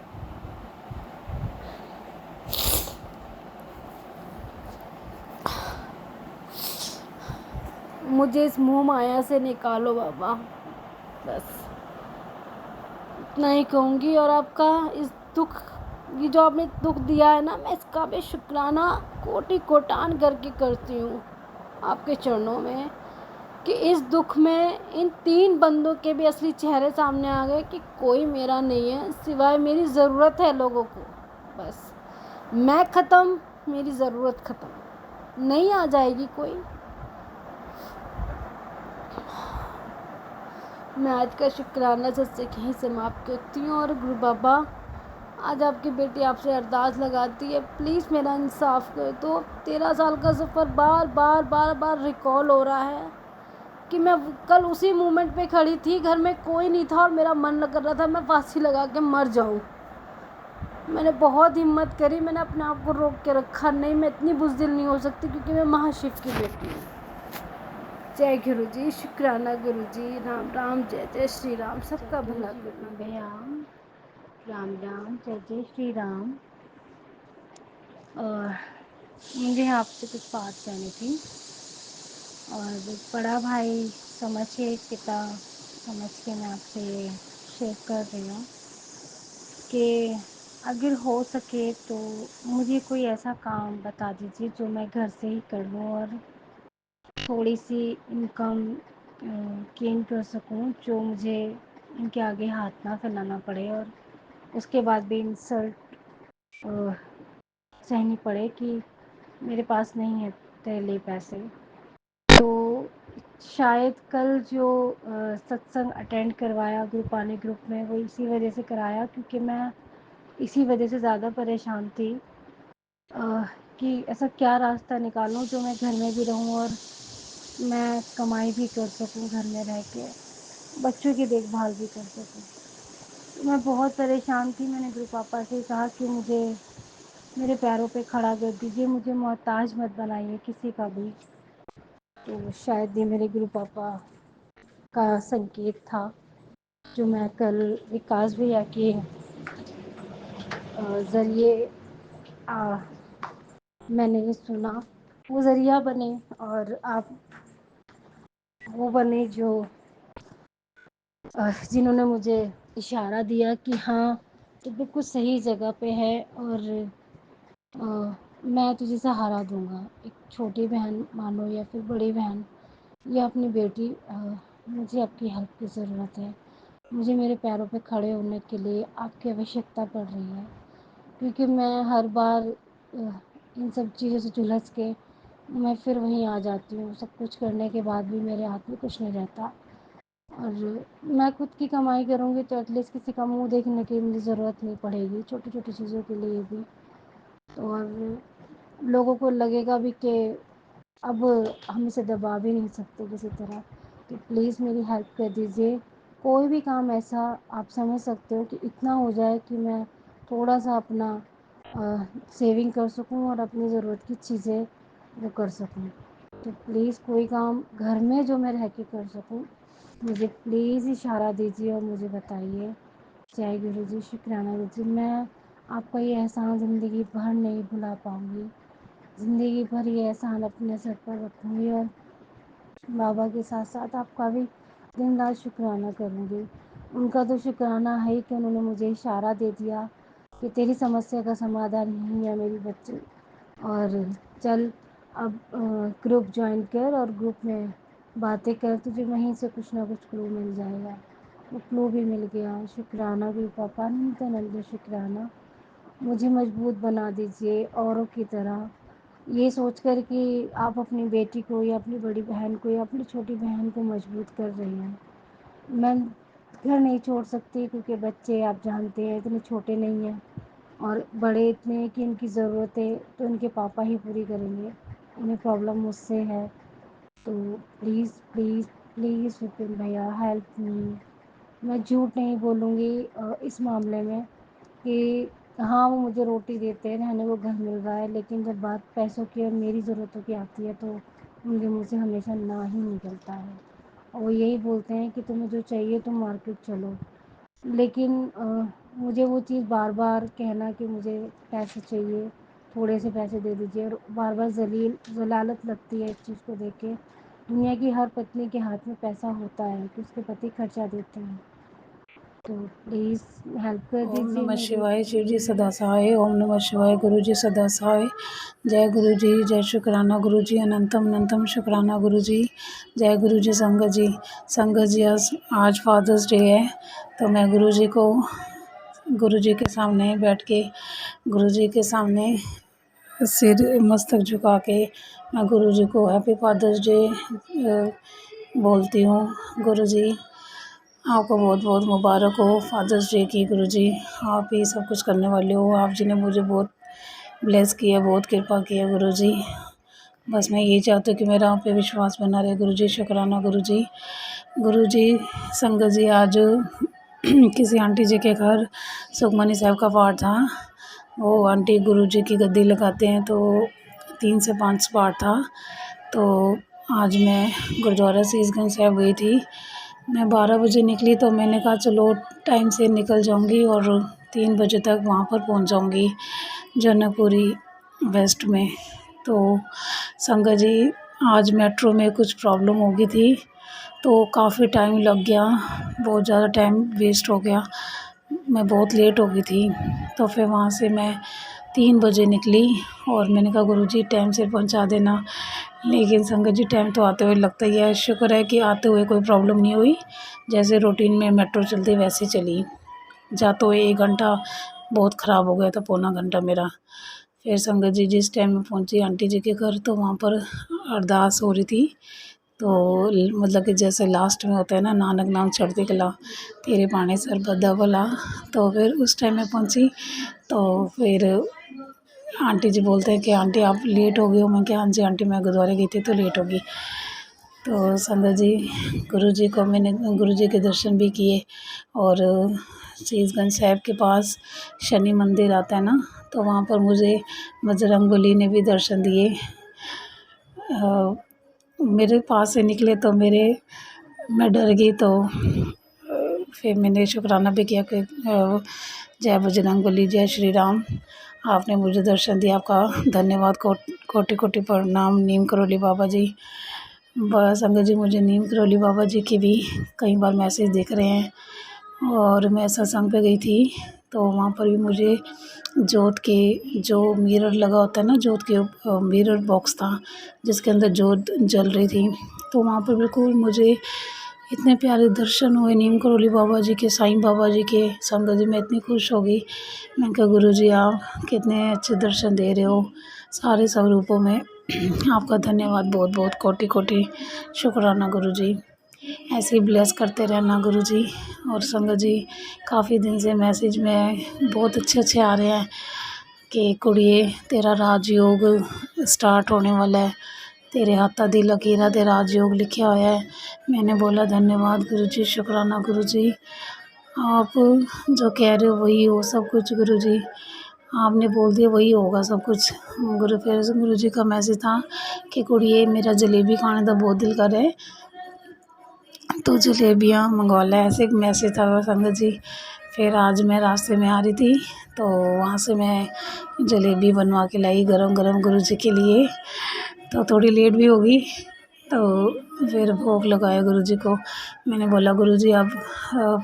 मुझे इस मोह माया से निकालो बाबा, बस इतना ही कहूँगी। और आपका इस दुख, ये जो आपने दुख दिया है ना, मैं इसका भी शुक्राना कोटि कोटान करके करती हूँ आपके चरणों में। कि इस दुख में इन 3 बंदों के भी असली चेहरे सामने आ गए कि कोई मेरा नहीं है, सिवाय मेरी ज़रूरत है लोगों को। बस मैं ख़त्म, मेरी ज़रूरत ख़त्म, नहीं आ जाएगी कोई। मैं आज का शुक्राना सच से यहीं समाप्त करती हूँ। और गुरु बाबा, आज आपकी बेटी आपसे अरदास लगाती है, प्लीज़ मेरा इंसाफ कर दो। 13 साल का सफ़र बार बार बार बार रिकॉल हो रहा है कि मैं कल उसी मोमेंट पे खड़ी थी, घर में कोई नहीं था और मेरा मन कर रहा था मैं फांसी लगा के मर जाऊँ। मैंने बहुत हिम्मत करी, मैंने अपने आप को रोक के रखा, नहीं मैं इतनी बुज़दिल नहीं हो सकती क्योंकि मैं महाशिव की बेटी हूँ। जय गुरु जी, शुक्राना गुरु जी, राम राम, जय जय श्री राम, सबका भला करो भैया। राम राम, जय जय श्री राम। और मुझे आपसे कुछ बात करनी थी। और बड़ा भाई समझ के, पिता समझ के मैं आपसे शेयर कर रही हूँ कि अगर हो सके तो मुझे कोई ऐसा काम बता दीजिए जो मैं घर से ही कर लूँ और थोड़ी सी इनकम गेन कर सकूं, जो मुझे इनके आगे हाथ ना फैलाना पड़े और उसके बाद भी इंसल्ट सहनी पड़े कि मेरे पास नहीं है तेरे लिए पैसे। तो शायद कल जो सत्संग अटेंड करवाया गुरुपानी ग्रुप में, वो इसी वजह से कराया क्योंकि मैं इसी वजह से ज़्यादा परेशान थी कि ऐसा क्या रास्ता निकालूं जो मैं घर में भी रहूं और मैं कमाई भी कर सकूं, घर में रह के बच्चों की देखभाल भी कर सकूं। तो मैं बहुत परेशान थी। मैंने गुरु पापा से कहा कि मुझे मेरे पैरों पे खड़ा कर दीजिए, मुझे मोहताज मत बनाइए किसी का भी। तो शायद ये मेरे गुरु पापा का संकेत था जो मैं कल विकास भैया के ज़रिए मैंने ये सुना, वो ज़रिया बने और आप वो बने जो जिन्होंने मुझे इशारा दिया कि हाँ तो बिल्कुल सही जगह पे है और मैं तुझे सहारा दूंगा। एक छोटी बहन मानो या फिर बड़ी बहन या अपनी बेटी, मुझे आपकी हेल्प की ज़रूरत है। मुझे मेरे पैरों पे खड़े होने के लिए आपकी आवश्यकता पड़ रही है क्योंकि मैं हर बार इन सब चीज़ों से झुलस के मैं फिर वहीं आ जाती हूँ। सब कुछ करने के बाद भी मेरे हाथ में कुछ नहीं रहता और मैं खुद की कमाई करूँगी तो एटलीस्ट किसी का मुंह देखने की मुझे ज़रूरत नहीं पड़ेगी, छोटी छोटी चीज़ों के लिए भी। और लोगों को लगेगा भी कि अब हम इसे दबा भी नहीं सकते किसी तरह। तो प्लीज़ मेरी हेल्प कर दीजिए। कोई भी काम ऐसा आप समझ सकते हो कि इतना हो जाए कि मैं थोड़ा सा अपना सेविंग कर सकूं और अपनी ज़रूरत की चीज़ें वो कर सकूं। तो प्लीज़ कोई काम घर में जो मैं रह के कर सकूं, मुझे प्लीज़ इशारा दीजिए और मुझे बताइए। जय गुरु जी, शुक्राना गुरु जी। मैं आपका ये एहसान ज़िंदगी भर नहीं भुला पाऊँगी। ज़िंदगी भर ये एहसान अपने सर पर रखूँगी और बाबा के साथ साथ आपका भी दिन रात शुक्राना करूँगी। उनका तो शुक्राना है ही कि उन्होंने मुझे इशारा दे दिया कि तेरी समस्या का समाधान यही है मेरी बच्ची, और चल अब ग्रुप ज्वाइन कर और ग्रुप में बातें कर, तुझे वहीं से कुछ ना कुछ क्लू मिल जाएगा। वो क्लू भी मिल गया। शुक्राना गुरु पापा, नित्यानंद शुक्राना। मुझे मजबूत बना दीजिए औरों की तरह, ये सोचकर कि आप अपनी बेटी को या अपनी बड़ी बहन को या अपनी छोटी बहन को मजबूत कर रही हैं। मैं घर नहीं छोड़ सकती क्योंकि बच्चे आप जानते हैं इतने छोटे नहीं हैं और बड़े इतने हैं कि इनकी ज़रूरतें तो इनके पापा ही पूरी करेंगे। उन्हें प्रॉब्लम मुझसे है। तो प्लीज़ प्लीज़ प्लीज़ विपिन भैया हेल्प मी। मैं झूठ नहीं बोलूँगी इस मामले में कि हाँ वो मुझे रोटी देते हैं, रहने को घर मिल रहा है, लेकिन जब बात पैसों की और मेरी ज़रूरतों की आती है तो उनके मुँह से हमेशा ना ही निकलता है। और वो यही बोलते हैं कि तुम्हें जो चाहिए तुम मार्केट चलो। लेकिन मुझे वो चीज़ बार बार कहना कि मुझे पैसे चाहिए, थोड़े से पैसे दे दीजिए, और बार बार ज़लालत लगती है इस चीज़ को देख के। दुनिया की हर पत्नी के हाथ में पैसा होता है कि उसके पति खर्चा देते हैं, तो प्लीज़ हेल्प कर ओम दीजिए नमः मेरी। शिवाय। शिव जी सदा सहाय। ओम नमः शिवाय। गुरु जी सदा सहाय। जय गुरु जी। जय शुक्राना गुरु जी। अनंतम अनंतम शुक्राना गुरु जी। जय गुरु जी। संगत जी, संगत जी, आज फादर्स डे है, तो मैं गुरु जी के सामने बैठ के, गुरु जी के सामने सिर मस्तक झुका के मैं गुरु जी को हैप्पी फादर्स डे बोलती हूँ। गुरु जी आपको बहुत बहुत मुबारक हो फादर्स डे की। गुरु जी आप ही सब कुछ करने वाले हो। आप जी ने मुझे बहुत ब्लेस किया, बहुत कृपा की है गुरु जी। बस मैं यही चाहती हूँ कि मेरा आप पे विश्वास बना रहे। गुरु जी शुक्राना गुरु जी। गुरु जी संगत जी, आज किसी आंटी जी के घर सुखमनी साहब का पाठ था। वो आंटी गुरु जी की गद्दी लगाते हैं, तो 3 से 5 पाठ था। तो आज मैं गुरुद्वारा सीसगंज साहब गई थी। मैं 12 बजे निकली, तो मैंने कहा चलो टाइम से निकल जाऊंगी और 3 बजे तक वहाँ पर पहुँच जाऊंगी जनकपुरी वेस्ट में। तो संगत जी आज मेट्रो में कुछ प्रॉब्लम हो गई थी, तो काफ़ी टाइम लग गया, बहुत ज़्यादा टाइम वेस्ट हो गया, मैं बहुत लेट हो गई थी। तो फिर वहाँ से मैं 3 बजे निकली और मैंने कहा गुरुजी टाइम से पहुँचा देना। लेकिन संगत जी टाइम तो आते हुए लगता ही है। शुक्र है कि आते हुए कोई प्रॉब्लम नहीं हुई, जैसे रूटीन में मेट्रो चलती वैसे चली। जाते हुए 1 घंटा बहुत ख़राब हो गया था, पौना घंटा मेरा। फिर संगत जी जिस टाइम में पहुंची आंटी जी के घर, तो वहाँ पर अरदास हो रही थी। तो मतलब कि जैसे लास्ट में होता है ना, नानक नाम चढ़ती कला तेरे पाने सर बदा भला। तो फिर उस टाइम में पहुंची, तो फिर आंटी जी बोलते हैं कि आंटी आप लेट हो गई हो। मैं क्या, हाँ जी आंटी मैं गुरुद्वारे गई थी तो लेट होगी। तो संगत जी गुरुजी को मैंने गुरुजी के दर्शन भी किए। और सीसगंज साहब के पास शनि मंदिर आता है ना, तो वहाँ पर मुझे बजरंगबली ने भी दर्शन दिए। मेरे पास से निकले तो मैं डर गई। तो फिर मैंने शुक्राना भी किया कि जय बजरंगबली, जय श्री राम, आपने मुझे दर्शन दिया, आपका धन्यवाद, कोटि कोटि प्रणाम। नीम करोली बाबा जी, संगत जी मुझे नीम करोली बाबा जी के भी कई बार मैसेज दिख रहे हैं। और मैं सत्संग पे गई थी, तो वहाँ पर भी मुझे जोत के जो मिरर लगा होता है ना, जोत के मिरर बॉक्स था जिसके अंदर जोत जल रही थी। तो वहाँ पर बिल्कुल मुझे इतने प्यारे दर्शन हुए नीम करोली बाबा जी के, साईं बाबा जी के। संगत जी मैं इतनी खुश हो गई। मैंने कहा गुरु जी आप कितने अच्छे दर्शन दे रहे हो सारे स्वरूपों में। आपका धन्यवाद, बहुत बहुत कोटि कोटि शुक्राना गुरु जी। ऐसे ही ब्लेस करते रहना गुरु जी। और संगत जी काफ़ी दिन से मैसेज में बहुत अच्छे आ रहे हैं कि कुड़िए तेरा राजयोग स्टार्ट होने वाला है, तेरे हाथा दी लकीरा ते राजयोग लिखा हुआ है। मैंने बोला धन्यवाद गुरु जी, शुक्राना गुरु जी, आप जो कह रहे हो वही हो सब कुछ गुरु जी, आपने बोल दिया वही होगा सब कुछ। फिर गुरु जी का मैसेज था कि कुड़िए मेरा जलेबी खाने का बहुत दिल कर है, तो जलेबियाँ मंगवा ला, ऐसे एक मैसेज था संगत जी। फिर आज मैं रास्ते में आ रही थी, तो वहाँ से मैं जलेबी बनवा के लाई गरम गरम गुरु जी के लिए। तो थोड़ी लेट भी हो गई, तो फिर भोग लगाया गुरु जी को। मैंने बोला गुरु जी आप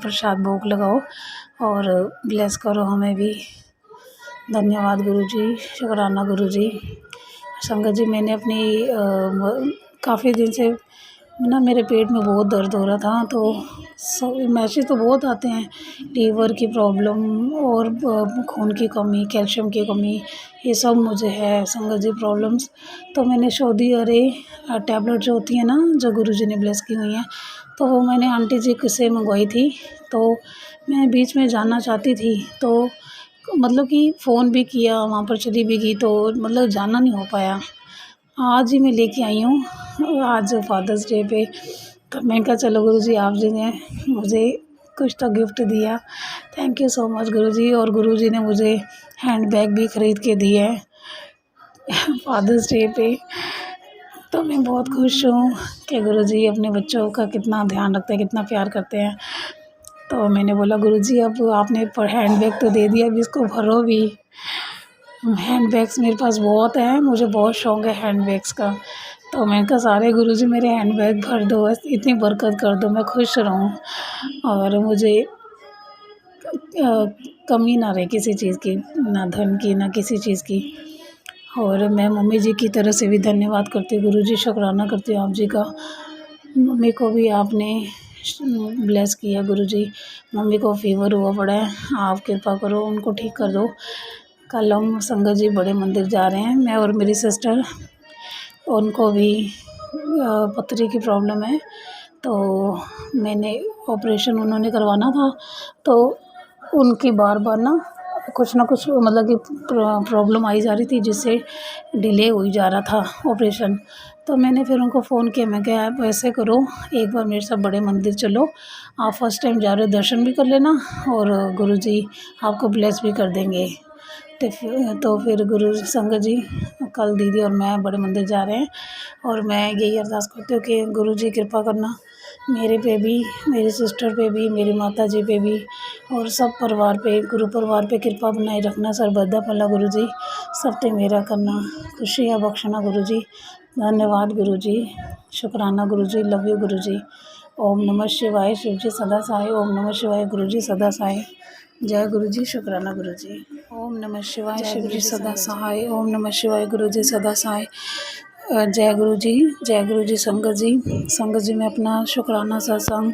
प्रसाद भोग लगाओ और ब्लेस करो हमें भी। धन्यवाद गुरु जी, शुक्राना गुरु जी। संगत जी मैंने अपनी काफ़ी दिन से ना मेरे पेट में बहुत दर्द हो रहा था, तो मैसेज तो बहुत आते हैं, लीवर की प्रॉब्लम और खून की कमी, कैल्शियम की कमी, ये सब मुझे है संगत जी प्रॉब्लम्स। तो मैंने शोधी अरे टैबलेट जो होती है ना, जो गुरुजी ने ब्लेस की हुई हैं, तो वो मैंने आंटी जी से मंगवाई थी। तो मैं बीच में जाना चाहती थी, तो मतलब कि फ़ोन भी किया, वहाँ पर चली भी गई, तो मतलब जाना नहीं हो पाया। आज ही मैं लेके आई हूँ, आज फादर्स डे पे। तो मैं कहा चलो गुरुजी आप जी ने मुझे कुछ तो गिफ्ट दिया, थैंक यू सो मच गुरुजी। और गुरुजी ने मुझे हैंड बैग भी ख़रीद के दिया है फादर्स डे पे। तो मैं बहुत खुश हूँ कि गुरुजी अपने बच्चों का कितना ध्यान रखते हैं, कितना प्यार करते हैं। तो मैंने बोला गुरुजी अब आपने हैंड बैग तो दे दिया, अब इसको भरो भी। हैंड बैग्स मेरे पास बहुत हैं, मुझे बहुत शौक़ है हैंड बैग्स का। तो मैंने कहा सारे गुरुजी मेरे हैंड बैग भर दो, बस इतनी बरकत कर दो, मैं खुश रहूँ। और मुझे कमी ना रहे किसी चीज़ की, ना धन की ना किसी चीज़ की। और मैं मम्मी जी की तरफ से भी धन्यवाद करती हूँ गुरुजी, शुक्राना करती हूँ आप जी का। मम्मी को भी आपने ब्लेस किया गुरुजी। मम्मी को फ़ीवर हुआ पड़ा है, आप कृपा करो उनको ठीक कर दो। कल हम संगत जी बड़े मंदिर जा रहे हैं, मैं और मेरी सिस्टर। उनको भी पथरी की प्रॉब्लम है, तो मैंने ऑपरेशन उन्होंने करवाना था, तो उनकी बार बार ना कुछ मतलब कि प्रॉब्लम आई जा रही थी, जिससे डिले हुई जा रहा था ऑपरेशन। तो मैंने फिर उनको फ़ोन किया, मैं कहा आप ऐसे करो, एक बार मेरे साथ बड़े मंदिर चलो, आप फर्स्ट टाइम जा रहे हो, दर्शन भी कर लेना और गुरुजी आपको ब्लेस भी कर देंगे। तो फिर गुरु संगत जी कल दीदी और मैं बड़े मंदिर जा रहे हैं, और मैं यही अरदास करती हूँ कि गुरुजी कृपा करना मेरे पे भी, मेरी सिस्टर पे भी, मेरी माता जी पे भी, और सब परिवार पे, गुरु परिवार पे कृपा बनाए रखना। सर्वदा भला गुरुजी, सब ते मेरा करना, खुशियाँ बख्शना गुरुजी। धन्यवाद गुरुजी, शुक्राना गुरुजी, लव यू गुरुजी। ओम नमः शिवाय, शिव जी सदा सहाय। ओम नमः शिवाय, गुरुजी सदा सहाय। जय गुरुजी, शुक्राना गुरुजी। ओम नमः शिवाय, शिव जी सदा सहाय। ओम नमः शिवाय, गुरुजी सदा सहाय। जय गुरुजी संगत जी। संगत जी मैं अपना शुक्राना सत्संग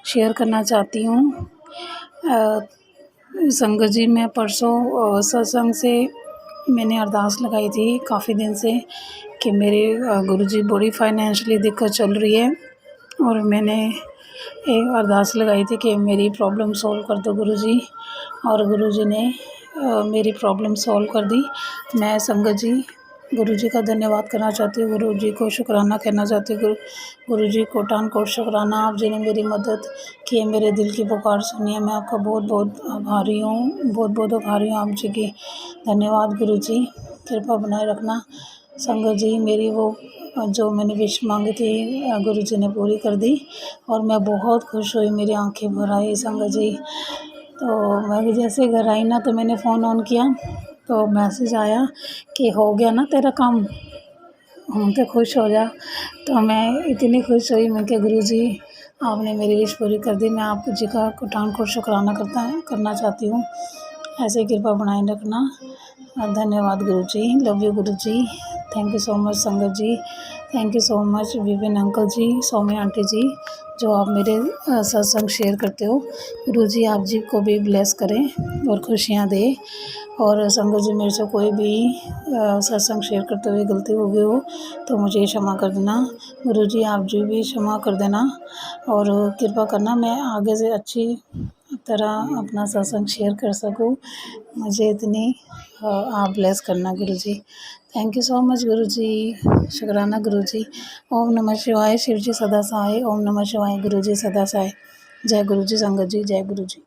शेयर करना चाहती हूँ। संगत जी मैं परसों सत्संग से मैंने अरदास लगाई थी काफ़ी दिन से कि मेरे गुरुजी बड़ी फाइनेंशियली दिक्कत चल रही है, और मैंने एक अरदास लगाई थी कि मेरी प्रॉब्लम सॉल्व कर दो गुरुजी, और गुरुजी ने मेरी प्रॉब्लम सॉल्व कर दी। मैं संगत जी गुरुजी का धन्यवाद करना चाहती हूँ, गुरुजी को शुक्राना कहना चाहती हूँ। गुरुजी कोटान कोट शुक्राना, आप जी ने मेरी मदद की है, मेरे दिल की पुकार सुनी है। मैं आपका बहुत बहुत आभारी हूँ, बहुत बहुत आभारी हूँ आप जी की। धन्यवाद गुरुजी, कृपा बनाए रखना। संगत जी मेरी वो जो मैंने विश मांगी थी गुरुजी ने पूरी कर दी, और मैं बहुत खुश हुई, मेरी आंखें भर आई संगत जी। तो मैं जैसे घर आई ना, तो मैंने फ़ोन ऑन किया तो मैसेज आया कि हो गया ना तेरा काम, हम तो खुश हो जा। तो मैं इतनी खुश हुई, मैं क्या गुरुजी आपने मेरी विश पूरी कर दी। मैं आप जी का कोटान कोट शुक्राना करना चाहती हूँ। ऐसे कृपा बनाए रखना। धन्यवाद Guruji, love you Guruji. Thank you so much संगत ji, thank you so much Vipin uncle ji, Saumya aunty ji, जो आप मेरे सत्संग शेयर करते हो। गुरुजी आप जी को भी ब्लेस करें और खुशियाँ दे। और संगत जी मेरे से कोई भी सत्संग शेयर करते हुए गलती हो गई हो तो मुझे क्षमा कर देना। गुरुजी आप जी भी क्षमा कर देना, और कृपा करना मैं आगे से अच्छी तरह अपना सत्संग शेयर कर सकूं। मुझे इतनी आप ब्लेस करना गुरुजी। थैंक यू सो मच गुरुजी, शुक्राना गुरुजी। ओम नमः शिवाय, शिव जी सदा सहाय। ओम नमः शिवाय, गुरुजी सदा सहाय। जय गुरुजी संगत जी, जय गुरुजी।